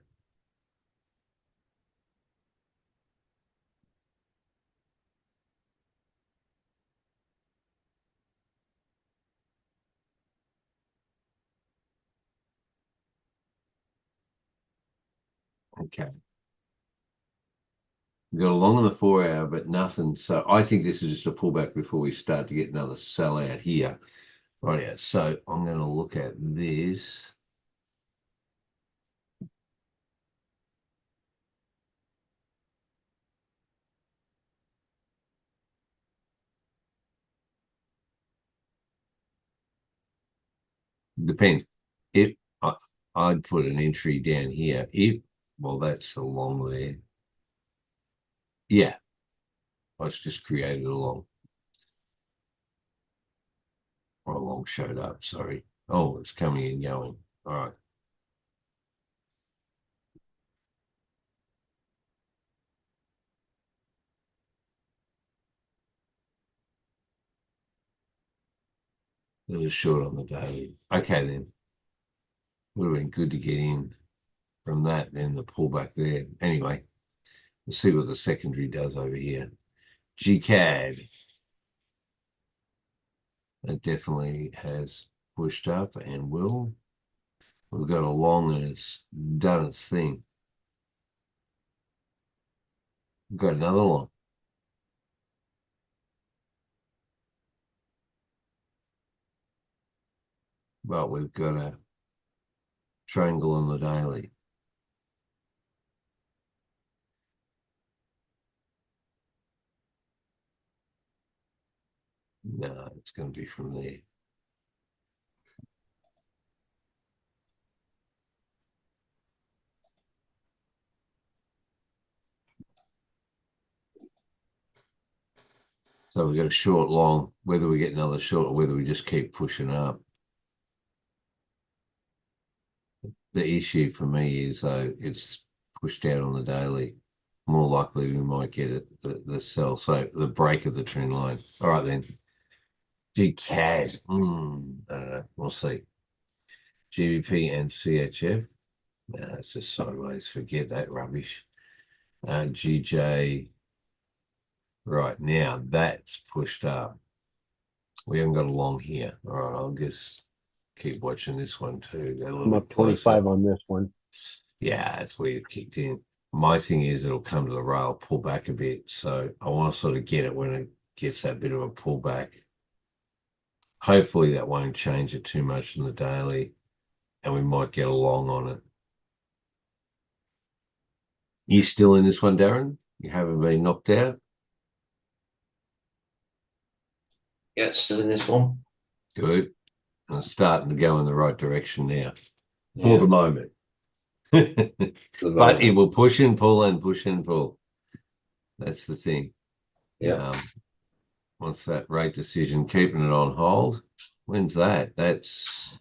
Okay. We've got a long on the 4 hour, but nothing. So I think this is just a pullback before we start to get another sell out here. Right, yeah. So I'm going to look at this. Depends. If I'd put an entry down here, if well, that's a long there. Yeah, let's just create a long. Or a long showed up. Sorry. Oh, it's coming and going. All right. There's a short on the day. Okay, then. Would have been good to get in from that, then the pullback there. Anyway, let's see what the secondary does over here. GCAD. It definitely has pushed up and will. We've got a long and it's done its thing. We've got another long. But we've got a triangle on the daily. No, it's going to be from there. So we've got a short long, whether we get another short or whether we just keep pushing up. The issue for me is though it's pushed out on the daily. More likely we might get it the sell. So the break of the trend line. All right then. GCAD. I don't know. We'll see. GBP and CHF. No, it's just sideways. Forget that rubbish. GJ. Right now that's pushed up. We haven't got a long here. All right, I'll just keep watching this one too. Go a little I'm bit up closer. 25 on this one. Yeah, that's where it kicked in. My thing is it'll come to the rail, pull back a bit. So I want to sort of get it when it gets that bit of a pullback. hopefully that won't change it too much in the daily, and we might get along on it. You still in this one, Darren? You haven't been knocked out? Yeah, still in this one. Good. It's starting to go in the right direction now for Yeah, the moment. for the But it moment. will push and pull and push and pull. That's the thing. Yeah. Once that rate decision, keeping it on hold. When's that? That's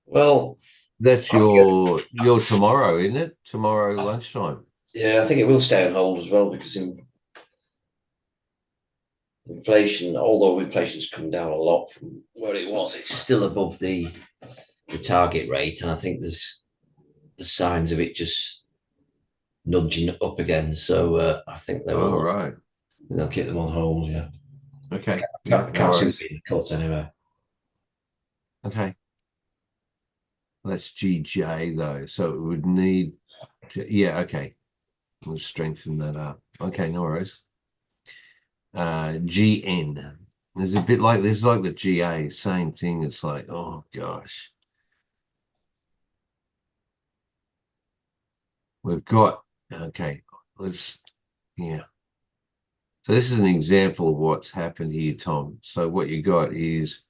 Well, I think your tomorrow, isn't it? Tomorrow lunchtime. yeah, I think it will stay on hold as well because inflation, although inflation's come down a lot from where it was, it's still above the target rate, and I think there's the signs of it just nudging up again. So I think All right. they'll keep them on hold. Yeah, Okay. Yeah, no can't see them worries. being cut anyway. Okay. That's GJ though. So it would need to, yeah, okay. We'll strengthen that up. Okay, no worries. GN. There's a bit like this, like the GA, same thing. It's like, oh gosh. We've got okay, yeah. So this is an example of what's happened here, Tom. So what you got is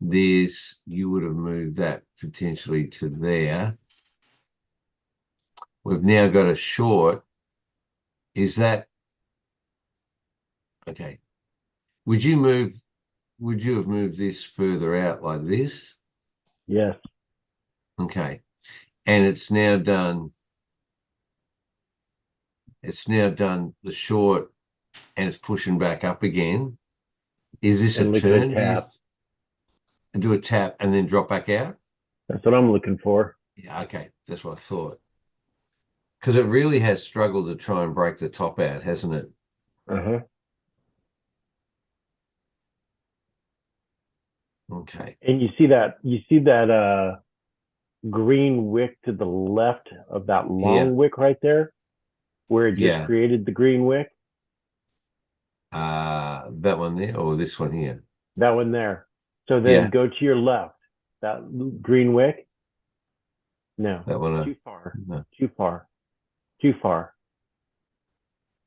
this, you would have moved that potentially to there. We've now got a short. Is that okay? Would you have moved this further out like this? Yes. Okay. And it's now done the short and it's pushing back up again. Is this a And look at a turn? tap. And do a tap and then drop back out? That's what I'm looking for. Yeah, okay. That's what I thought. Because it really has struggled to try and break the top out, hasn't it? Uh-huh. Okay. And you see that green wick to the left of that long Here. wick right there, where it just Yeah. created the green wick? That one there or this one here? That one there. So then Yeah. go to your left. That green wick? No. That one. Too far. No. Too far. Too far.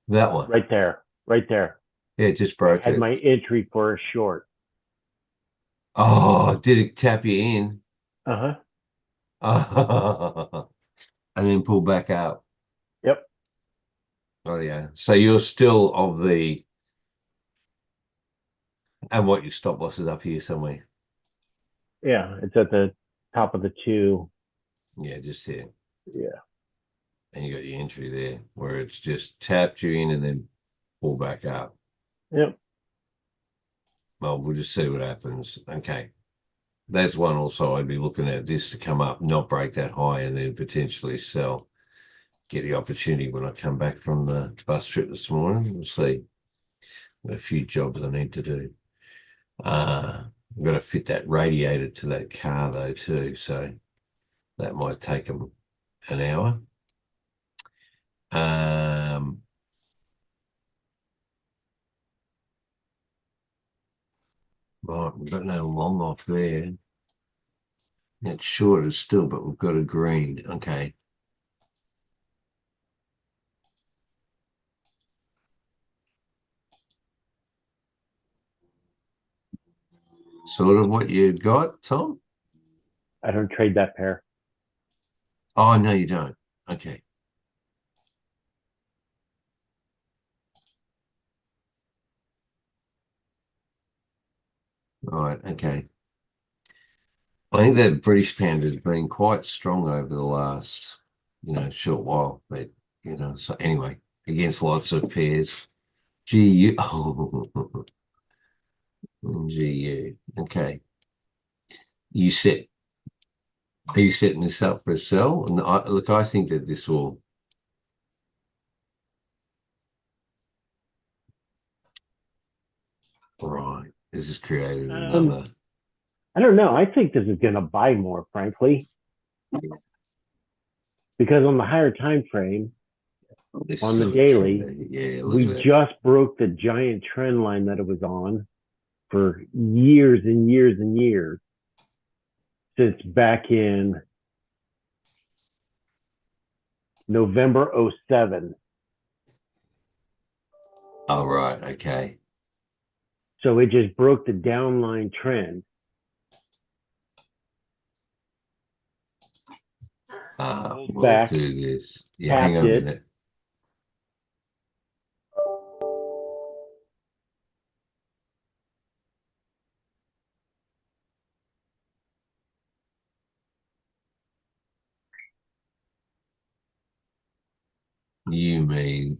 That one. Right there. Right there. Yeah, it just I broke had it. my entry for a short. Oh, did it tap you in? Uh-huh. And then pull back out. Yep. Oh yeah. So you're still of the and what your stop loss is up here somewhere. Yeah. It's at the top of the two. Yeah, just here. Yeah. And you got your entry there where it's just tapped you in and then pull back out. Yep. Well, we'll just see what happens. Okay. That's one also I'd be looking at this to come up, not break that high and then potentially sell. Get the opportunity when I come back from the bus trip this morning. We'll see. Got a few jobs I need to do. I've got to fit that radiator to that car though too, so that might take them an hour. Right, we've got no long off there. It's short as still, but we've got a green. Okay. Sort of what you got, Tom? I don't trade that pair. Oh, no, you don't. Okay. Right. Okay. I think that British pound has been quite strong over the last, short while. But, so anyway, against lots of pairs. GU. Oh, GU. Okay. You set. Are you setting this up for a sell? And look, I think that this will. Right. This has created another. I don't know. I think this is going to buy more, frankly, because on the higher time frame, This on the sort of daily, trend. Yeah, look we at it. just broke the giant trend line that it was on. for years and years and years, since back in November 07. Oh, right. Okay. So it just broke the downline trend. We'll Back, do this. Yeah, hang tapped on a it. minute. You mean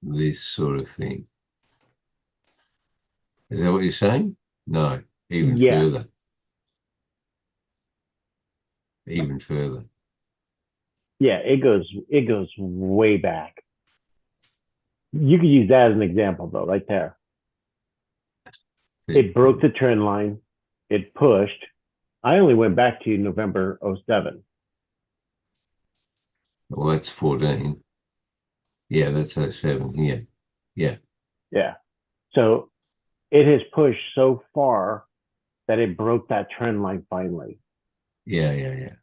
this sort of thing? Is that what you're saying? No, even Yeah, further. Even further. yeah, it goes way back. You could use that as an example though, right there. It broke the trend line, it pushed. I only went back to November 07. Well, that's 14. Yeah, that's 07. Yeah. Yeah. Yeah. So it has pushed so far that it broke that trend line finally. Yeah. Yeah. Yeah.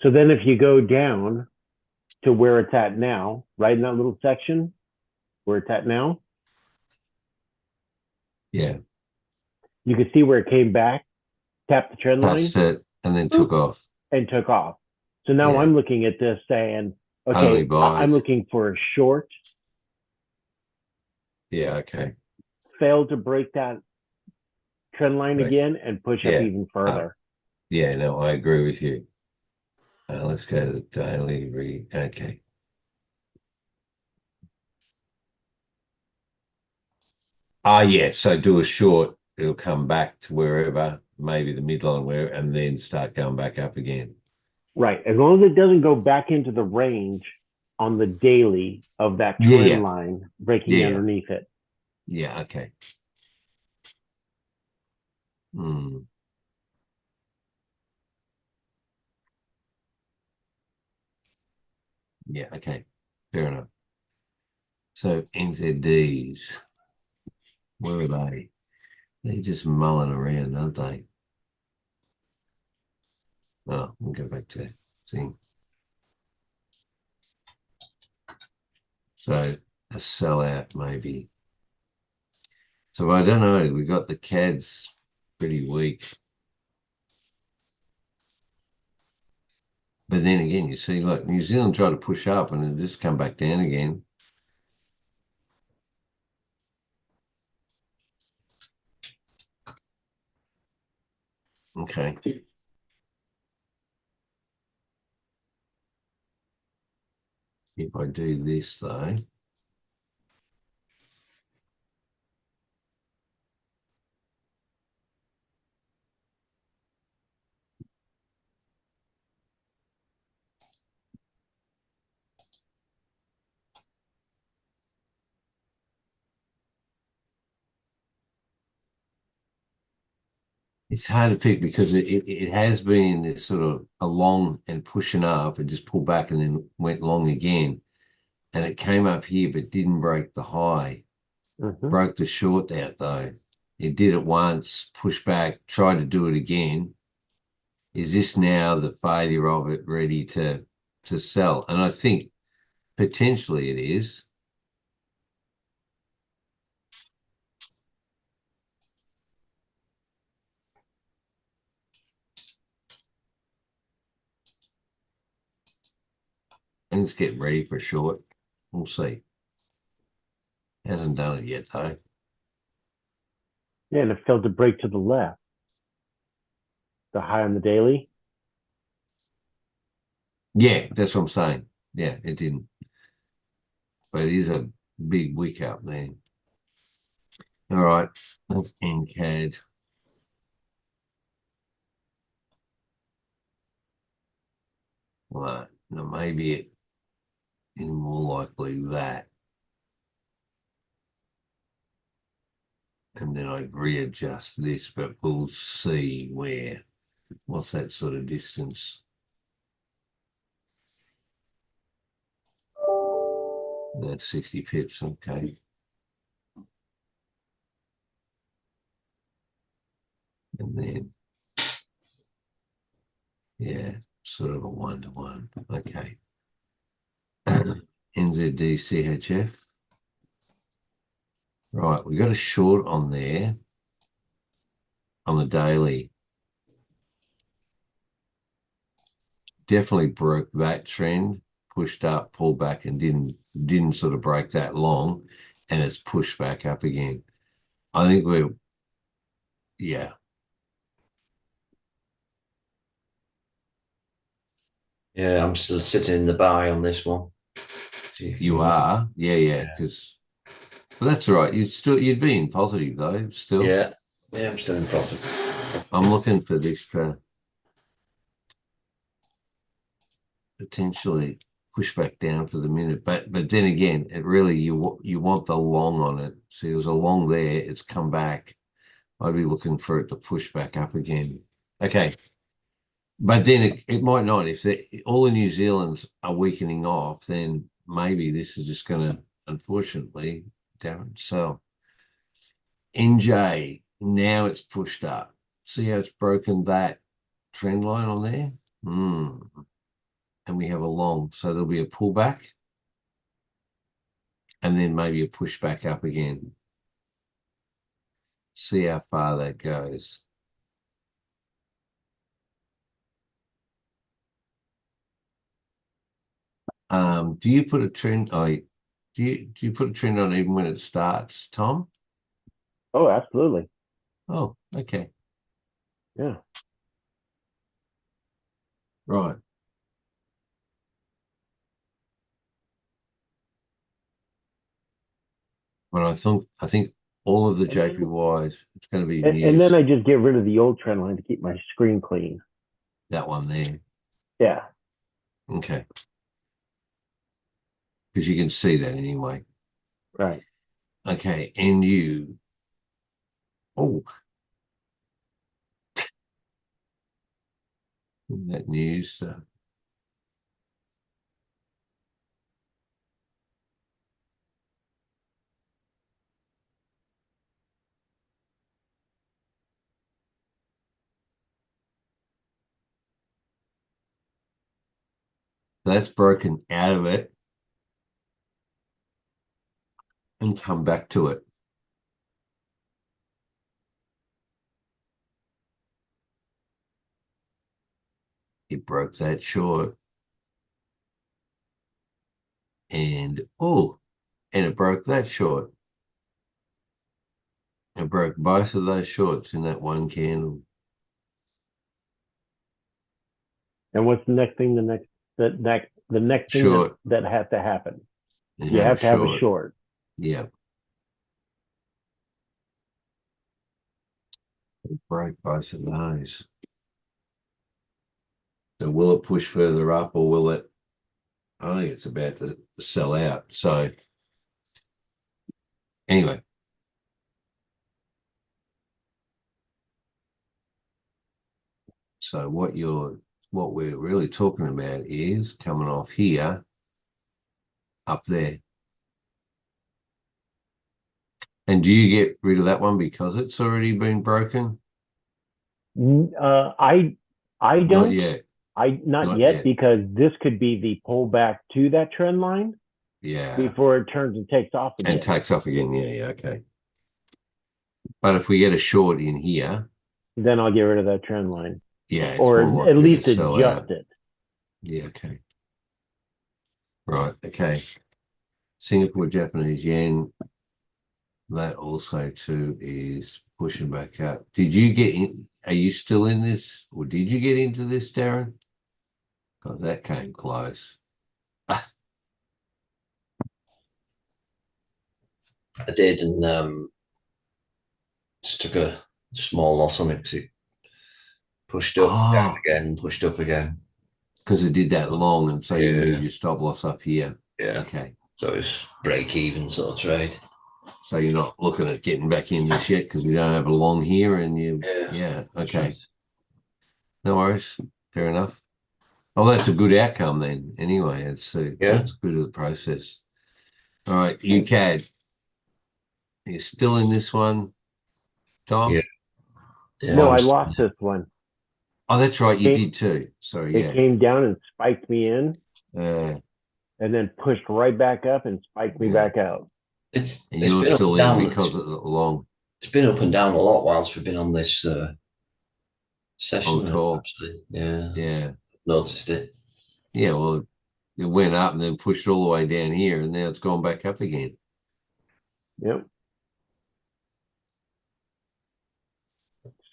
So then if you go down to where it's at now, right in that little section where it's at now, Yeah. you can see where it came back, tapped the trend line, Touched it and then took off. and took off. So now Yeah. I'm looking at this saying, Only okay, I'm buys. looking for a short, Yeah. Okay. failed to break that trend line Right. again and push up Yeah. even further. Yeah. No, I agree with you. Let's go to the daily read. Okay. Yeah. So do a short. It'll come back to wherever, maybe the midline, where, and then start going back up again. Right. As long as it doesn't go back into the range on the daily of that Yeah. trend Yeah. line breaking Yeah. underneath it. Yeah. Okay. Hmm. Yeah. Okay. Fair enough. So NZDs, where are they? They're just mulling around, aren't they? Oh, we'll go back to seeing. So a sellout maybe. So I don't know. We got the CADs pretty weak. But then again, you see, like New Zealand tried to push up and it just come back down again. Okay. If I do this though, it's hard to pick because it has been this sort of a long and pushing up and just pulled back and then went long again. And it came up here but didn't break the high. Mm-hmm. Broke the short out though. It did it once, pushed back, tried to do it again. Is this now the failure of it ready to sell? And I think potentially it is. And it's getting ready for a short. We'll see. Hasn't done it yet though. Yeah, and it failed to break to the left. The high on the daily. Yeah, that's what I'm saying. Yeah, it didn't. But it is a big wick up there. All right, that's NCAD. Right. Now maybe it is more likely that. And then I'd readjust this, but we'll see what's that sort of distance. That's 60 pips, okay. And then, yeah, sort of a 1-to-1. Okay. NZD Right, we got a short on there on the daily. Definitely broke that trend, pushed up, pulled back, and didn't sort of break that long, and it's pushed back up again. I think yeah. Yeah, I'm still sitting in the buy on this one. You are, yeah, because but that's all right. You'd be in positive though, still. Yeah, I'm still in profit. I'm looking for this to potentially push back down for the minute, but then again, it really you want the long on it. See, there's a long there. It's come back. I'd be looking for it to push back up again. Okay, but then it might not. If all the New Zealand's are weakening off, then maybe this is just going to, unfortunately, down. So NJ, now it's pushed up. See how it's broken that trend line on there? And we have a long. So there'll be a pullback and then maybe a push back up again. See how far that goes. Do you put a trend? Do you put a trend on even when it starts, Tom? Oh, absolutely. Oh, okay. Yeah. Right. But I think all of the JPYs, it's going to be And then news. I just get rid of the old trend line to keep my screen clean. That one there. Yeah. Okay. Because you can see that anyway. Right. Okay. And oh, that news. That's broken out of it and come back to it. It broke that short. And it broke that short. It broke both of those shorts in that one candle. And what's the next thing? The next thing Short. that has to happen. And You have to have a short. Yeah. It broke both of those. So will it push further up or will it? I think it's about to sell out. So anyway. So what we're really talking about is coming off here up there. And do you get rid of that one because it's already been broken? I don't. Not yet. Not yet, because this could be the pullback to that trend line. Yeah. Before it turns and takes off again. And takes off again. Yeah, okay. But if we get a short in here, then I'll get rid of that trend line. Yeah, or at least adjust it. Yeah, okay. Right, okay. Singapore Japanese yen, that also too is pushing back up. Did you get in? Are you still in this, or did you get into this, Darren? Because that came close. I did, and just took a small loss on it because it pushed up, down again, pushed up again. Because it did that long, and so you moved your stop loss up here. Yeah. Okay. So it's break even sort of trade. So you're not looking at getting back in this yet because we don't have a long here, and okay. Right. No worries. Fair enough. Oh, that's a good outcome then. Anyway, it's that's good of the process. All right, UCAD. You're still in this one, Tom? Yeah. Yeah, No, I lost this one. Oh, that's right. You Came, did too. Sorry. it Yeah. came down and spiked me in, Uh, and then pushed right back up and spiked me yeah. back out. And it's you're been up still and in down. because of the long It's been up and down a lot whilst we've been on this on session. call. Actually, yeah, Yeah. noticed it. Yeah. Well, it went up and then pushed all the way down here, and now it's gone back up again. Yep.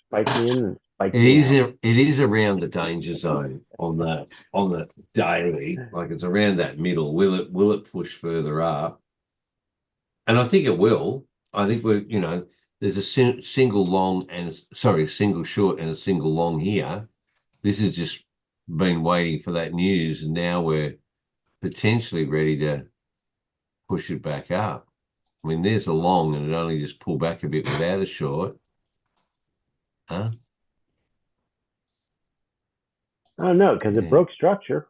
Spiked me in and spiked me out. It is around the danger zone on the daily. Like it's around that middle. Will it push further up? And I think it will. I think there's a single long and sorry, single short and a single long here. This has just been waiting for that news, and now we're potentially ready to push it back up. I mean, there's a long, and it only just pulled back a bit without a short. Huh? Oh no, because Yeah. it broke structure.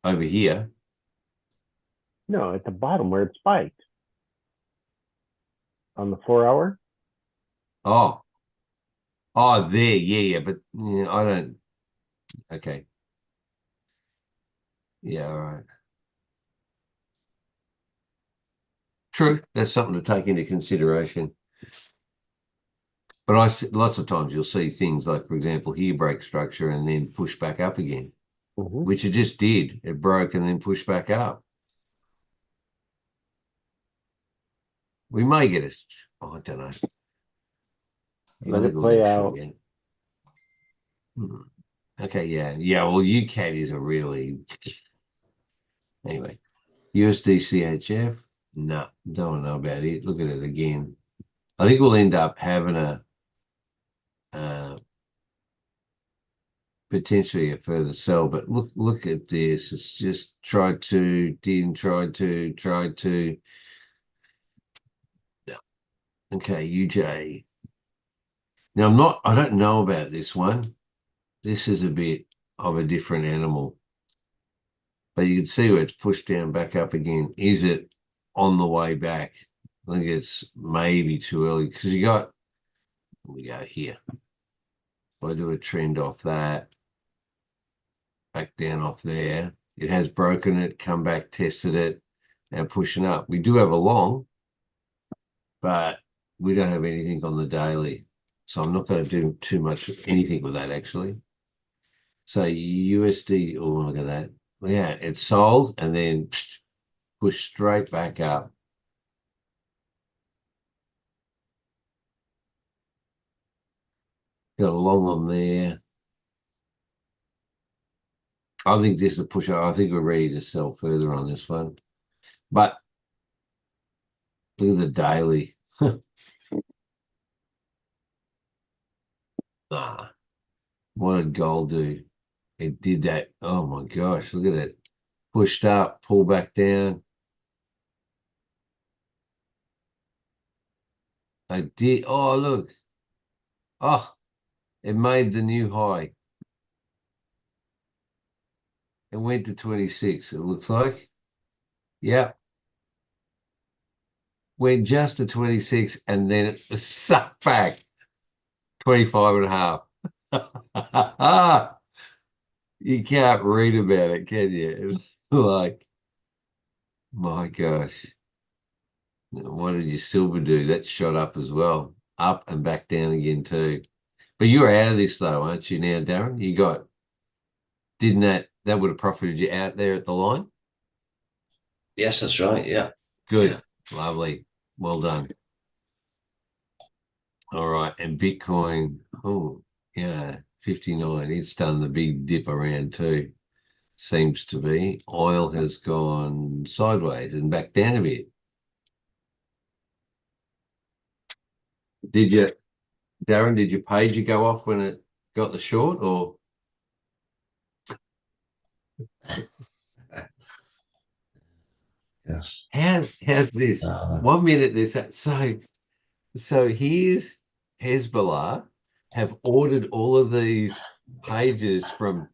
Over here. No, at the bottom where it spiked on the 4 hour. Oh, oh, there. Yeah. But yeah, I don't. Okay. Yeah. All right. True. That's something to take into consideration. But lots of times you'll see things like, for example, here break structure and then push back up again, which it just did. It broke and then pushed back up. We may get I don't know. Let I think it we'll play get out. short again. Okay, yeah. Yeah, well, UCAT is a really... Anyway, USD CHF. No, don't know about it. Look at it again. I think we'll end up having potentially a further sell, but look at this. It's just tried to, didn't tried to. Okay, UJ. Now I don't know about this one. This is a bit of a different animal, but you can see where it's pushed down back up again. Is it on the way back? I think it's maybe too early because we go here. If I do a trend off that, back down off there, it has broken it, come back, tested it, and pushing up. We do have a long, but we don't have anything on the daily. So I'm not going to do too much anything with that actually. So USD, oh, look at that. Yeah, it sold and then pushed straight back up. Got a long on there. I think this is a push. I think we're ready to sell further on this one. But look at the daily. Ah, what did gold do? It did that. Oh my gosh, look at it. Pushed up, pulled back down. I did. Oh, look. Oh, it made the new high. It went to 26, it looks like. Yep. Went just to 26 and then it sucked back 25 and a half. You can't read about it, can you? It's like, my gosh. What did your silver do? That shot up as well. Up and back down again too. But you're out of this though, aren't you now, Darren? Didn't that would have profited you out there at the line? Yes, that's right. Yeah. Good. Yeah. Lovely. Well done. All right. And Bitcoin, oh, yeah, 59. It's done the big dip around too. Seems to be. Oil has gone sideways and back down a bit. Did you, Darren, did your pager go off when it got the short or? Yes. How's this? 1 minute this so here's Hezbollah have ordered all of these pages from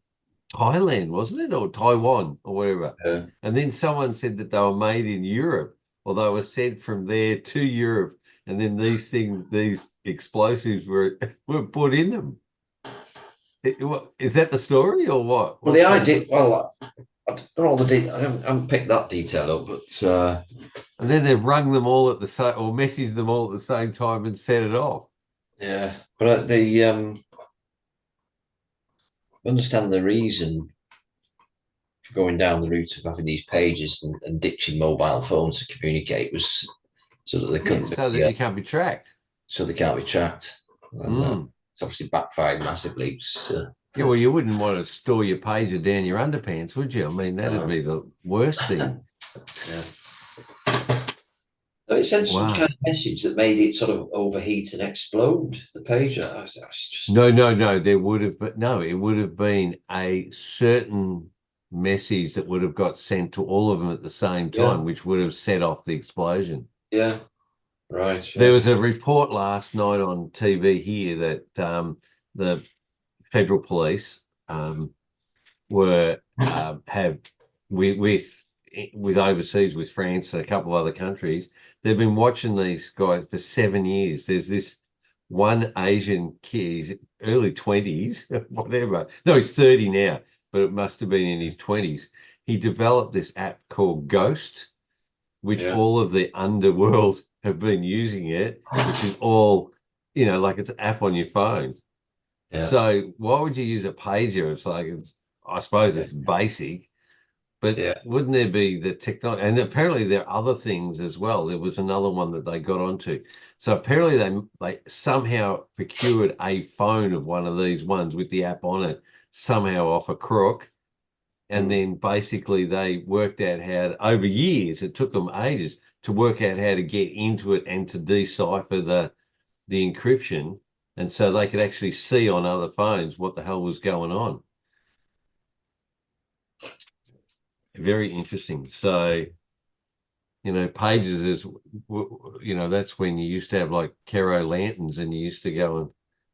Thailand, wasn't it? Or Taiwan or whatever. And then someone said that they were made in Europe or they were sent from there to Europe and then these explosives were put in them. Is that the story or what? Well, the idea, well, I don't know all the I haven't picked that detail up, but and then they've rung them all at the same, or messaged them all at the same time and set it off. yeah, but the understand the reason for going down the route of having these pages and ditching mobile phones to communicate was so that they couldn't so that you can't be tracked. So they can't be tracked. And it's obviously backfired massively. Yeah, well, you wouldn't want to store your pager down your underpants, would you? I mean, that'd be the worst thing. Yeah. No, it sent some kind of message that made it sort of overheat and explode the pager. No. There would have, but no, it would have been a certain message that would have got sent to all of them at the same time, which would have set off the explosion. Yeah. Right. There was a report last night on TV here that the federal police were have with overseas, with France and a couple of other countries, they've been watching these guys for 7 years. There's this one Asian kid, he's early 20s, whatever. No, he's 30 now, but it must have been in his 20s. He developed this app called Ghost, which all of the underworld have been using it, which is all, like it's an app on your phone. Yeah. So why would you use a pager? It's like, I suppose it's basic, but wouldn't there be the technology? And apparently there are other things as well. There was another one that they got onto. So apparently they somehow procured a phone of one of these ones with the app on it, somehow off a crook. And then basically they worked out over years, it took them ages to work out how to get into it and to decipher the encryption. And so they could actually see on other phones what the hell was going on. Very interesting. So, pages is, that's when you used to have like Kero lanterns and you used to go and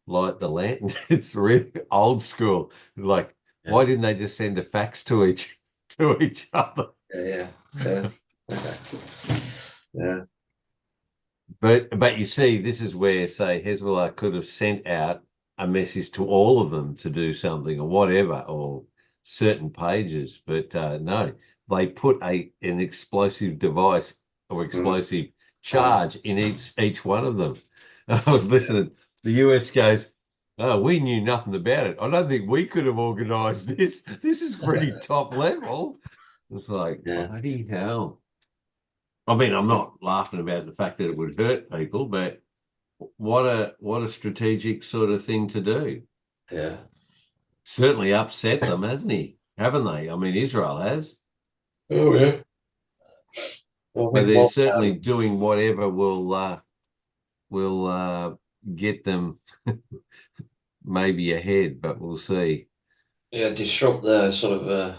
light the lanterns. It's really old school. Like, why didn't they just send a fax to each other? Yeah. But you see, this is where, say, Hezbollah could have sent out a message to all of them to do something or whatever, or certain pages. But no, they put an explosive device or explosive charge in each one of them. I was listening. The US goes, "Oh, we knew nothing about it. I don't think we could have organized this. This is pretty top level." It's like, bloody hell. I mean, I'm not laughing about the fact that it would hurt people, but what a strategic sort of thing to do. Yeah. Certainly upset them, hasn't he? Haven't they? I mean, Israel has. Oh, yeah. Well, but they're certainly doing whatever will get them maybe ahead, but we'll see. Yeah, disrupt the sort of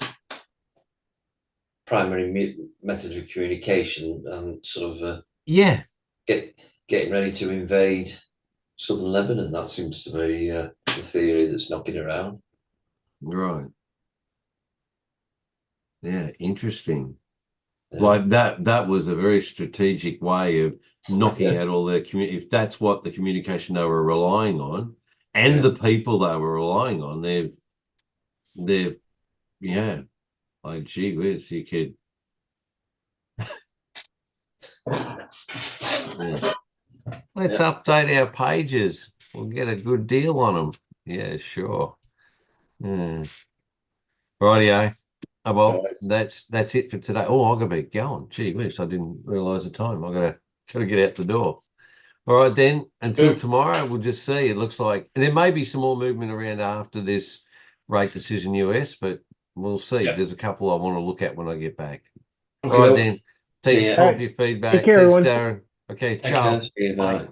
primary method of communication and sort of getting ready to invade southern Lebanon. That seems to be the theory that's knocking around. Right. Yeah, interesting. Yeah. Like that was a very strategic way of knocking out all their if that's what the communication they were relying on and the people they were relying on, they've like, gee whiz, you could Let's update our pages. We'll get a good deal on them. Yeah, sure. Yeah. Rightio. Oh, well, that's it for today. Oh, I've got to be going. Gee whiz, I didn't realise the time. I've got to get out the door. All right, then. Until tomorrow, we'll just see. It looks like there may be some more movement around after this rate decision US, but we'll see. There's a couple I want to look at when I get back. Okay, all right, then. Thanks, Tom, for your feedback. Take care, Thanks, everyone. Darren. Okay, ciao. Bye.